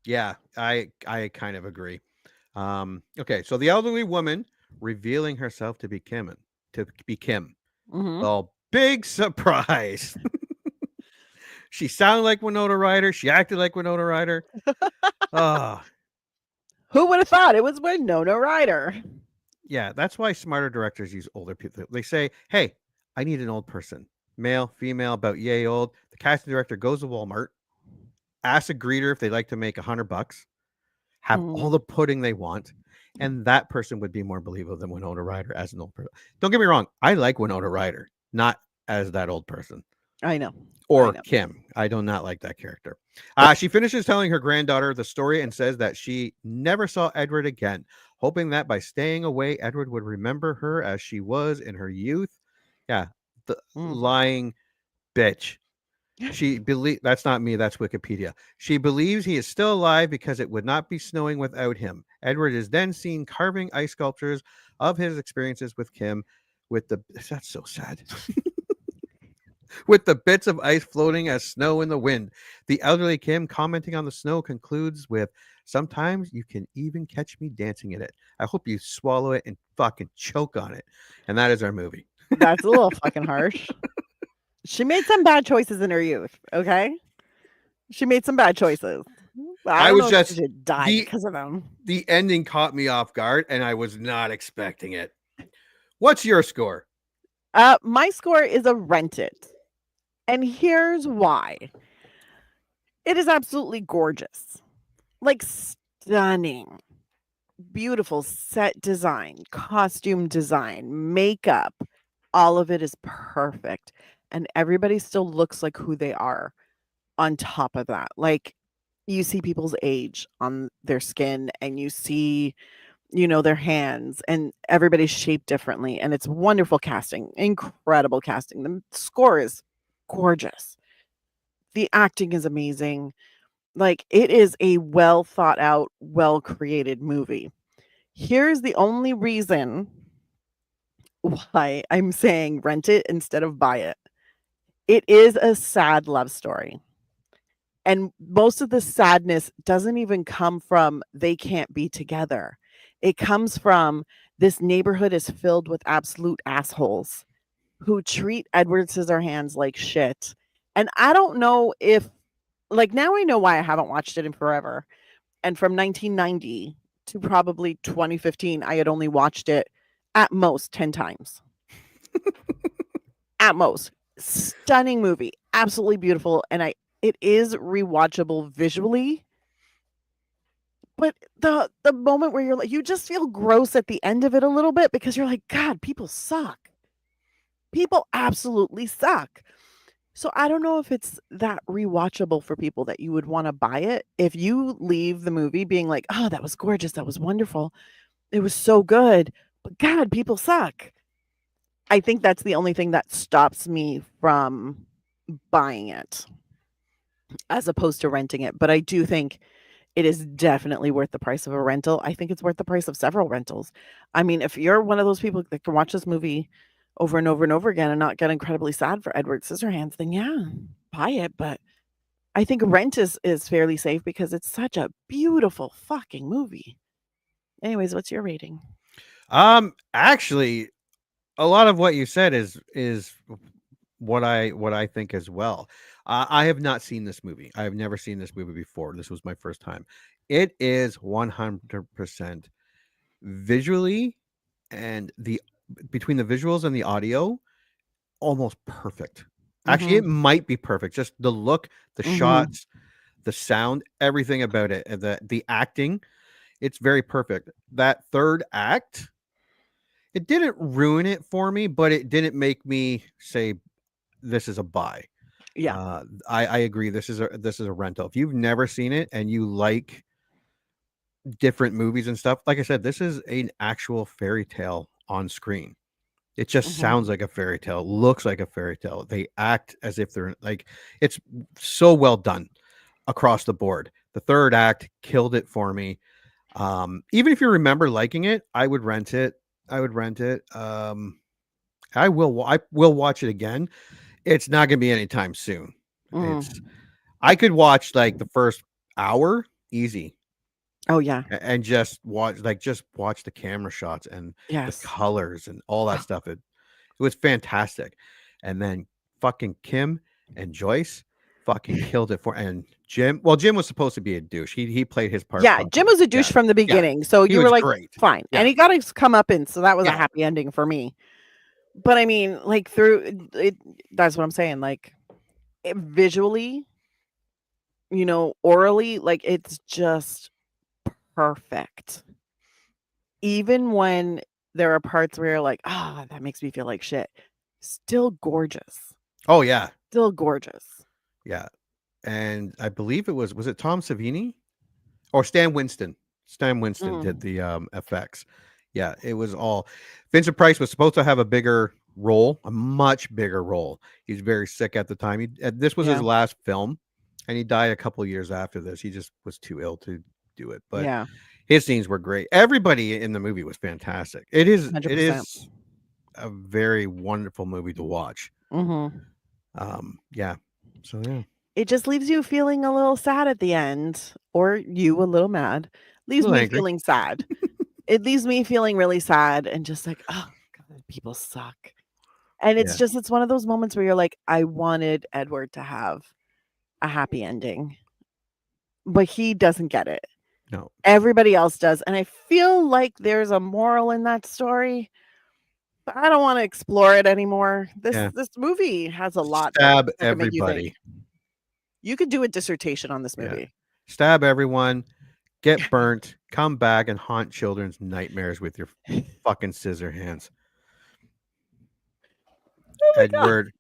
Yeah, I kind of agree. Okay, so the elderly woman revealing herself to be Kim. Mhm. Oh, big surprise. She sounded like Winona Ryder. She acted like Winona Ryder. Oh, Who would have thought it was Winona Ryder? yeah, that's why smarter directors use older people. They say, hey, I need an old person. Male, female, about yay old. The casting director goes to Walmart, asks a greeter if they'd like to make $100, have all the pudding they want, and that person would be more believable than Winona Ryder as an old person. Don't get me wrong. I like Winona Ryder, not as that old person. I know. Or I know. Kim. I do not like that character. She finishes telling her granddaughter the story and says that she never saw Edward again, hoping that by staying away, Edward would remember her as she was in her youth. Yeah, the lying bitch. She believes that's not me, that's Wikipedia. She believes he is still alive because it would not be snowing without him. Edward is then seen carving ice sculptures of his experiences with Kim with the that's so sad. With the bits of ice floating as snow in the wind. The elderly Kim commenting on the snow concludes with, sometimes you can even catch me dancing in it. I hope you swallow it and fucking choke on it. And that is our movie. That's a little fucking harsh. She made some bad choices in her youth, okay? She made some bad choices. I don't was know if just she should die because of them. The ending caught me off guard and I was not expecting it. What's your score? My score is a Rent It. And here's why. It is absolutely gorgeous. Like stunning. Beautiful set design, costume design, makeup. All of it is perfect. And everybody still looks like who they are on top of that. Like you see people's age on their skin and you see, their hands, and everybody's shaped differently. And it's wonderful casting, incredible casting. The score is gorgeous. The acting is amazing. Like it is a well thought out, well created movie. Here's the only reason why I'm saying rent it instead of buy it. It is a sad love story. And most of the sadness doesn't even come from they can't be together. It comes from this neighborhood is filled with absolute assholes who treat Edward Scissorhands like shit. And I don't know if, like, now I know why I haven't watched it in forever. And from 1990 to probably 2015, I had only watched it at most 10 times. At most. Stunning movie. Absolutely beautiful. And it is rewatchable visually. But the moment where you're like, you just feel gross at the end of it a little bit because you're like, God, people suck. People absolutely suck. So I don't know if it's that rewatchable for people that you would want to buy it. If you leave the movie being like, oh, that was gorgeous. That was wonderful. It was so good. But God, people suck. I think that's the only thing that stops me from buying it as opposed to renting it. But I do think it is definitely worth the price of a rental. I think it's worth the price of several rentals. I mean, if you're one of those people that can watch this movie over and over and over again and not get incredibly sad for Edward Scissorhands, then yeah, buy it. But I think rent is fairly safe because it's such a beautiful fucking movie. Anyways, what's your rating? Actually, a lot of what you said is what I think as well. I have not seen this movie. I have never seen this movie before. This was my first time. It is 100% visually, and between the visuals and the audio, almost perfect. Actually, it might be perfect. Just the look, the shots, the sound, everything about it, and the acting, it's very perfect. That third act, it didn't ruin it for me, but it didn't make me say this is a buy. Yeah. I agree. This is a rental. If you've never seen it and you like different movies and stuff, like I said, this is an actual fairy tale on screen. It just sounds like a fairy tale, looks like a fairy tale. They act as if they're like, it's so well done across the board. The third act killed it for me. Even if you remember liking it, I would rent it. I will watch it again. It's not going to be anytime soon. I could watch like the first hour easy. Oh yeah. And just watch the camera shots and the colors and all that stuff. It was fantastic. And then fucking Kim and Joyce fucking killed it and Jim. Well, Jim was supposed to be a douche. He played his part. Yeah, Jim was a douche from the beginning. So you were like, great. Fine. Yeah. And he got his come up in, so that was a happy ending for me. But I mean, like through it, that's what I'm saying. Like visually, orally, like it's just perfect. Even when there are parts where you're like, that makes me feel like shit. Still gorgeous. Oh yeah. Still gorgeous. Yeah. And I believe was it Tom Savini or Stan Winston? Stan Winston did the effects. Yeah, it was all. Vincent Price was supposed to have a bigger role, a much bigger role. He's very sick at the time. This was his last film, and he died a couple of years after this. He just was too ill to do it. But his scenes were great. Everybody in the movie was fantastic. It is 100%. It is a very wonderful movie to watch. Yeah. So yeah. It just leaves you feeling a little sad at the end, or you a little mad. Leaves me feeling sad. It leaves me feeling really sad and just like, oh God, people suck. And it's it's one of those moments where you're like, I wanted Edward to have a happy ending, but he doesn't get it. No, everybody else does. And I feel like there's a moral in that story, but I don't want to explore it anymore. This movie has a lot. Stab everybody. You could do a dissertation on this movie. Stab everyone, get burnt, come back and haunt children's nightmares with your fucking scissor hands. Edward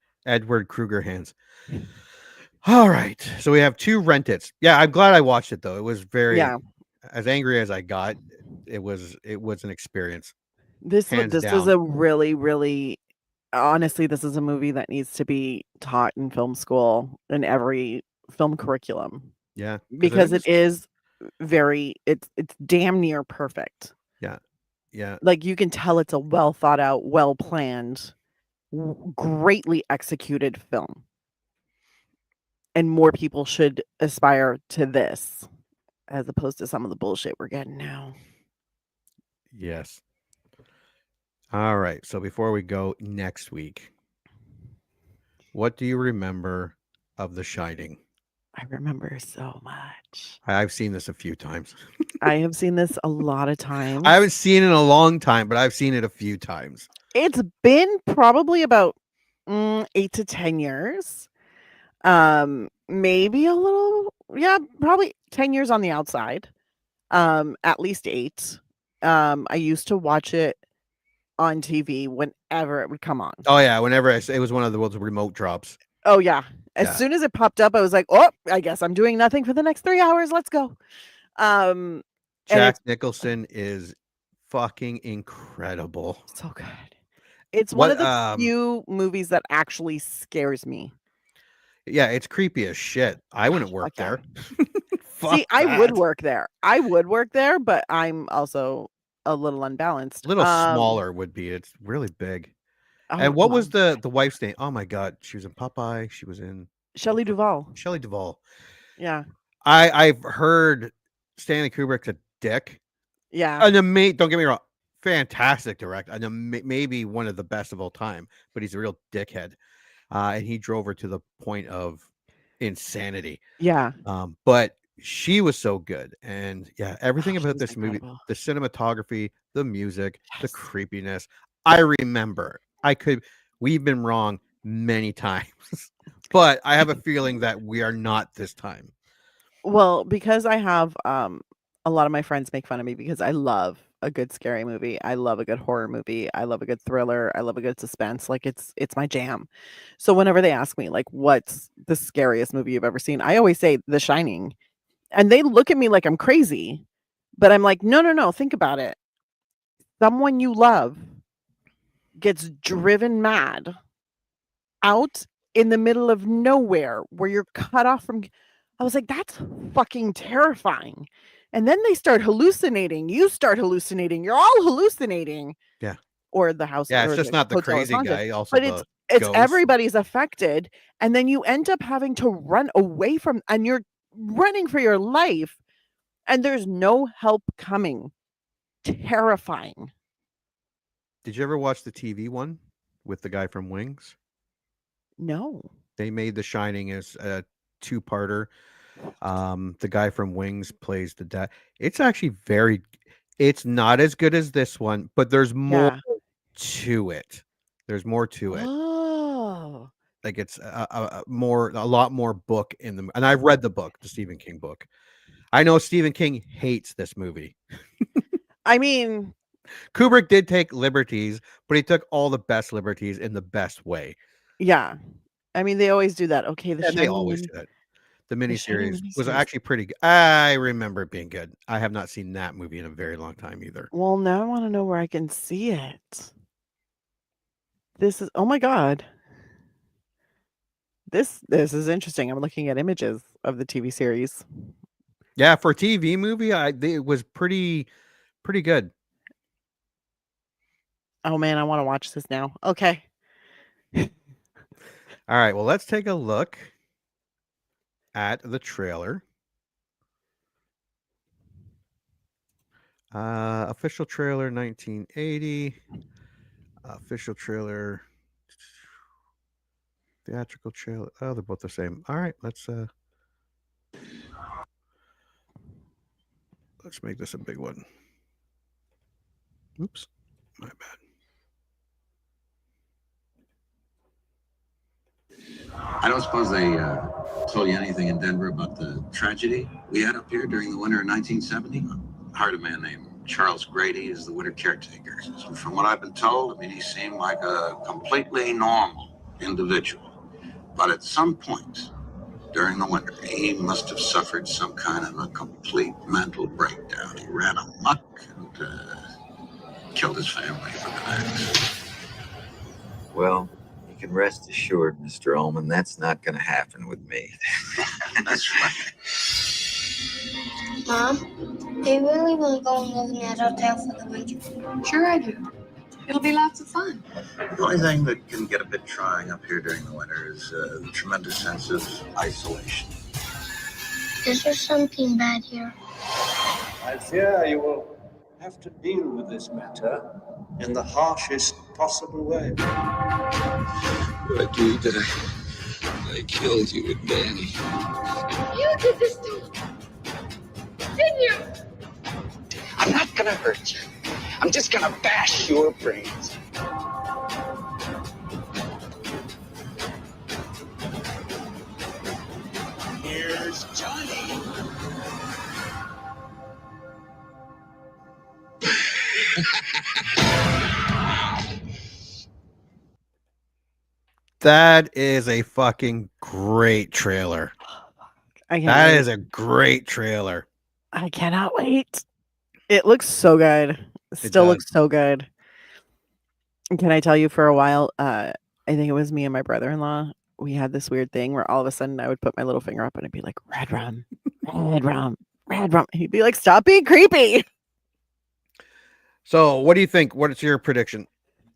Kruger hands. All right. So we have 2 rent-its. Yeah, I'm glad I watched it though. It was very as angry as I got. It was an experience. This was a really, really honestly, this is a movie that needs to be taught in film school in every film curriculum. Yeah. Because it is it's damn near perfect. Yeah. Yeah. Like you can tell it's a well thought out, well planned, greatly executed film. And more people should aspire to this as opposed to some of the bullshit we're getting now. Yes. All right. So before we go next week, what do you remember of The Shining? I remember so much. I've seen this a few times. I have seen this a lot of times. I haven't seen it in a long time, but I've seen it a few times. It's been probably about 8 to 10 years. Maybe a little, probably 10 years on the outside. At least 8. I used to watch it on TV whenever it would come on. Oh yeah, whenever it was one of the world's remote drops. Oh yeah. As soon as it popped up, I was like, oh, I guess I'm doing nothing for the next 3 hours. Let's go. Jack Nicholson is fucking incredible. So good. It's one of the few movies that actually scares me. Yeah, it's creepy as shit. I wouldn't work there. See, I would work there. I would work there, but I'm also a little unbalanced. A little smaller would be. It's really big. Oh, And what was the wife's name? Oh my God, she was in Popeye. She was in Shelley Duvall. Shelley Duvall. Yeah. I've heard Stanley Kubrick's a dick. Yeah. Don't get me wrong, fantastic director, and maybe one of the best of all time. But he's a real dickhead, and he drove her to the point of insanity. Yeah. But she was so good, and yeah, everything about this movie, incredible. the cinematography, the music, the creepiness. I remember. We've been wrong many times, but I have a feeling that we are not this time. Well, because I have a lot of my friends make fun of me because I love a good scary movie. I love a good horror movie. I love a good thriller. I love a good suspense. Like it's my jam. So whenever they ask me like what's the scariest movie you've ever seen, I always say The Shining. And they look at me like I'm crazy. But I'm like, no, think about it. Someone you love gets driven mad out in the middle of nowhere where you're cut off from. I was like, that's fucking terrifying. And then they start hallucinating. You start hallucinating. You're all hallucinating. Yeah. Or the house. Yeah, or it's just not the hotel is crazy haunted. guy. Also, but the it's ghost. everybody's affected, and then you end up having to run away from, and you're running for your life, and there's no help coming. Terrifying. Did you ever watch the TV one with the guy from Wings? No. They made The Shining as a two-parter. The guy from Wings plays the dad. It's actually it's not as good as this one, but there's more to it. There's more to it. Oh. Like it's a lot more book in the, and I've read the book, the Stephen King book. I know Stephen King hates this movie. I mean, Kubrick did take liberties, but he took all the best liberties in the best way. Yeah. I mean, they always do that. Okay, They always do that. The miniseries was actually pretty good. I remember it being good. I have not seen that movie in a very long time either. Well, now I want to know where I can see it. This is, oh my God. This is interesting. I'm looking at images of the TV series. Yeah, for a TV movie, it was pretty good. Oh man, I want to watch this now. Okay. All right, well, let's take a look at the trailer. Official trailer 1980. Official trailer. Theatrical trailer. Oh, they're both the same. All right, let's make this a big one. Oops, my bad. I don't suppose they told you anything in Denver about the tragedy we had up here during the winter of 1970? I heard a man named Charles Grady is the winter caretaker. So from what I've been told, I mean, he seemed like a completely normal individual. But at some point during the winter, he must have suffered some kind of a complete mental breakdown. He ran amok and killed his family for the next. Well, you can rest assured, Mr. Ullman, that's not going to happen with me. That's right. Mom, do you really want to go and live in that hotel for the winter? Sure I do. It'll be lots of fun. The only thing that can get a bit trying up here during the winter is the tremendous sense of isolation. Is there something bad here? I fear you will have to deal with this matter in the harshest possible way. I do that I killed you with Danny. You did this to me, didn't you? I'm not gonna hurt you. I'm just gonna bash your brains. Here's Johnny. That is a fucking great trailer. That is a great trailer. I cannot wait. It looks so good. Still looks so good. Can I tell you, for a while, I think it was me and my brother-in-law, we had this weird thing where all of a sudden I would put my little finger up and it'd be like, red rum, red rum. He'd be like, stop being creepy. So what do you think? What's your prediction?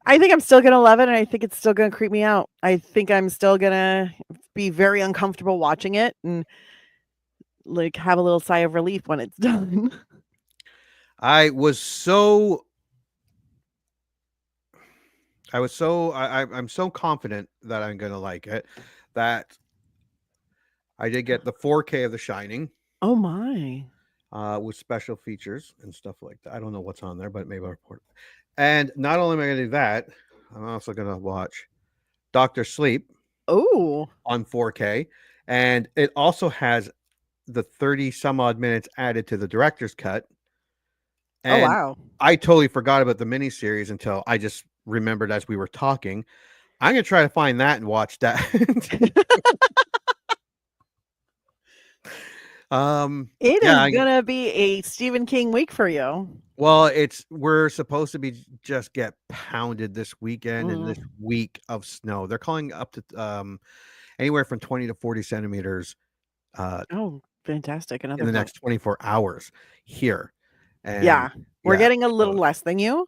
I think I'm still going to love it, and I think it's still going to creep me out. I think I'm still going to be very uncomfortable watching it and like have a little sigh of relief when it's done. I'm so confident that I'm going to like it that I did get the 4K of The Shining. Oh my. With special features and stuff like that. I don't know what's on there, but maybe I'll report it. And not only am I going to do that, I'm also going to watch Dr. Sleep on 4K. And it also has the 30 some odd minutes added to the director's cut. And wow. I totally forgot about the miniseries until I just remembered as we were talking. I'm going to try to find that and watch that. It is gonna be a Stephen King week for you. Well, we're supposed to be just get pounded this weekend and this week of snow. They're calling up to anywhere from 20 to 40 centimeters. Fantastic! In the next 24 hours here. And we're getting a little less than you.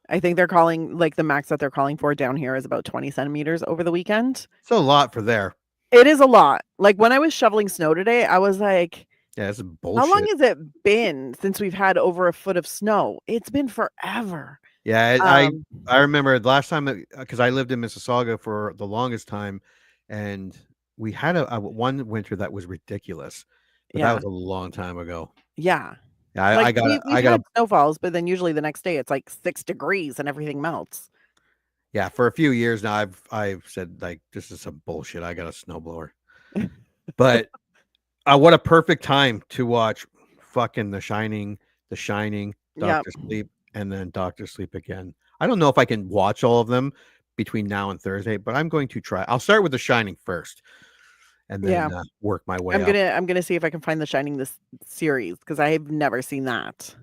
I think they're calling like the max that they're calling for down here is about 20 centimeters over the weekend. It's a lot for there. It is a lot. Like when I was shoveling snow today, I was like, yeah, it's bullshit. How long has it been since we've had over a foot of snow? It's been forever. Yeah, I remember the last time because I lived in Mississauga for the longest time, and we had a one winter that was ridiculous. But that was a long time ago. Yeah. Yeah, like we've had snowfalls, but then usually the next day it's like 6 degrees and everything melts. Yeah, for a few years now, I've said like this is some bullshit. I got a snowblower, but what a perfect time to watch fucking The Shining, Doctor Sleep, and then Doctor Sleep again. I don't know if I can watch all of them between now and Thursday, but I'm going to try. I'll start with The Shining first, and then work my way. I'm gonna see if I can find The Shining this series because I have never seen that.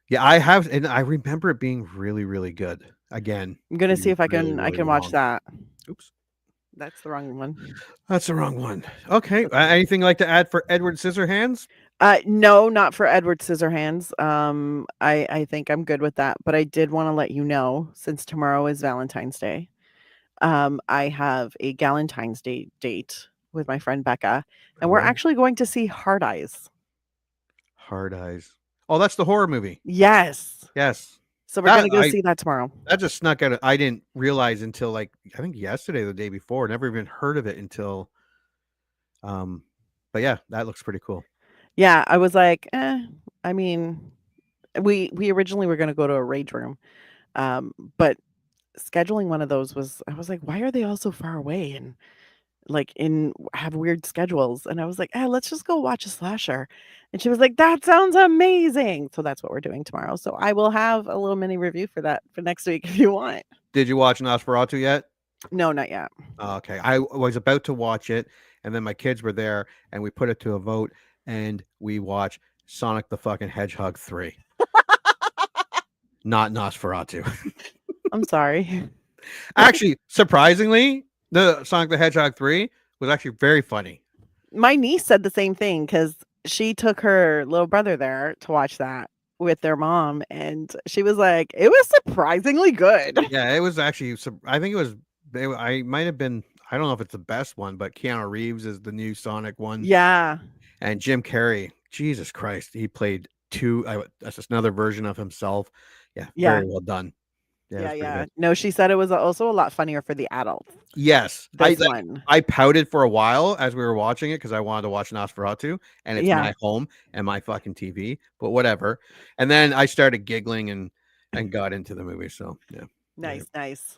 Yeah, I have, and I remember it being really, really good. Again, I'm gonna see if I can watch that. Oops, that's the wrong one. That's the wrong one. Okay, anything like to add for Edward Scissorhands? No, not for Edward Scissorhands. I think I'm good with that. But I did want to let you know, since tomorrow is Valentine's Day, I have a Galentine's Day date with my friend Becca, and we're actually going to see Hard Eyes. Hard Eyes. Oh, that's the horror movie. Yes. So we're going to go see that tomorrow. That just snuck out. I didn't realize until like, I think yesterday, or the day before, never even heard of it until, but yeah, that looks pretty cool. Yeah. I was like, I mean, we originally were going to go to a rage room. But scheduling one of those I was like, why are they all so far away and like have weird schedules? And I was like, let's just go watch a slasher. And she was like, that sounds amazing. So that's what we're doing tomorrow. So I will have a little mini review for that for next week if you want. Did you watch Nosferatu yet? No, not yet. Okay. I was about to watch it, and then my kids were there, and we put it to a vote, and we watched Sonic the fucking Hedgehog 3. Not Nosferatu. I'm sorry. Actually, surprisingly, the Sonic the Hedgehog 3 was actually very funny. My niece said the same thing because she took her little brother there to watch that with their mom, and she was like, it was surprisingly good. Yeah, it was actually, I think it was, I might have been, I don't know if it's the best one, but Keanu Reeves is the new Sonic one. Yeah. And Jim Carrey, Jesus Christ, he played that's just another version of himself. Yeah, very well done. Yeah. No, she said it was also a lot funnier for the adults. Yes. One. I pouted for a while as we were watching it because I wanted to watch Nosferatu, and it's my home and my fucking TV, but whatever. And then I started giggling and got into the movie. So yeah. Nice.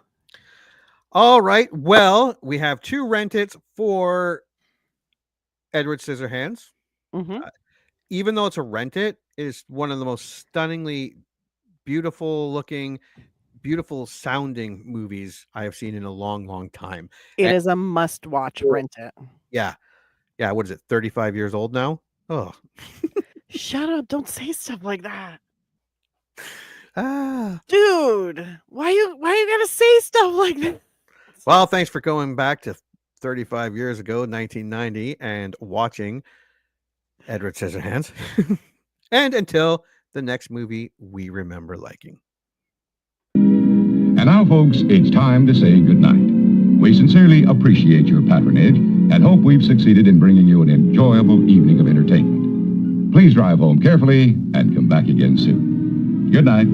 All right. Well, we have 2 rent-its for Edward Scissorhands. Mm-hmm. Even though it's a rent-it, it is one of the most stunningly beautiful looking, beautiful sounding movies I have seen in a long time. It is a must-watch. Rent it. Yeah. What is it? 35 years old now? Oh, shut up! Don't say stuff like that. Dude, why you gotta say stuff like that? Well, thanks for going back to 35 years ago, 1990, and watching Edward Scissorhands. And until the next movie we remember liking. And now, folks, it's time to say goodnight. We sincerely appreciate your patronage and hope we've succeeded in bringing you an enjoyable evening of entertainment. Please drive home carefully and come back again soon. Good night.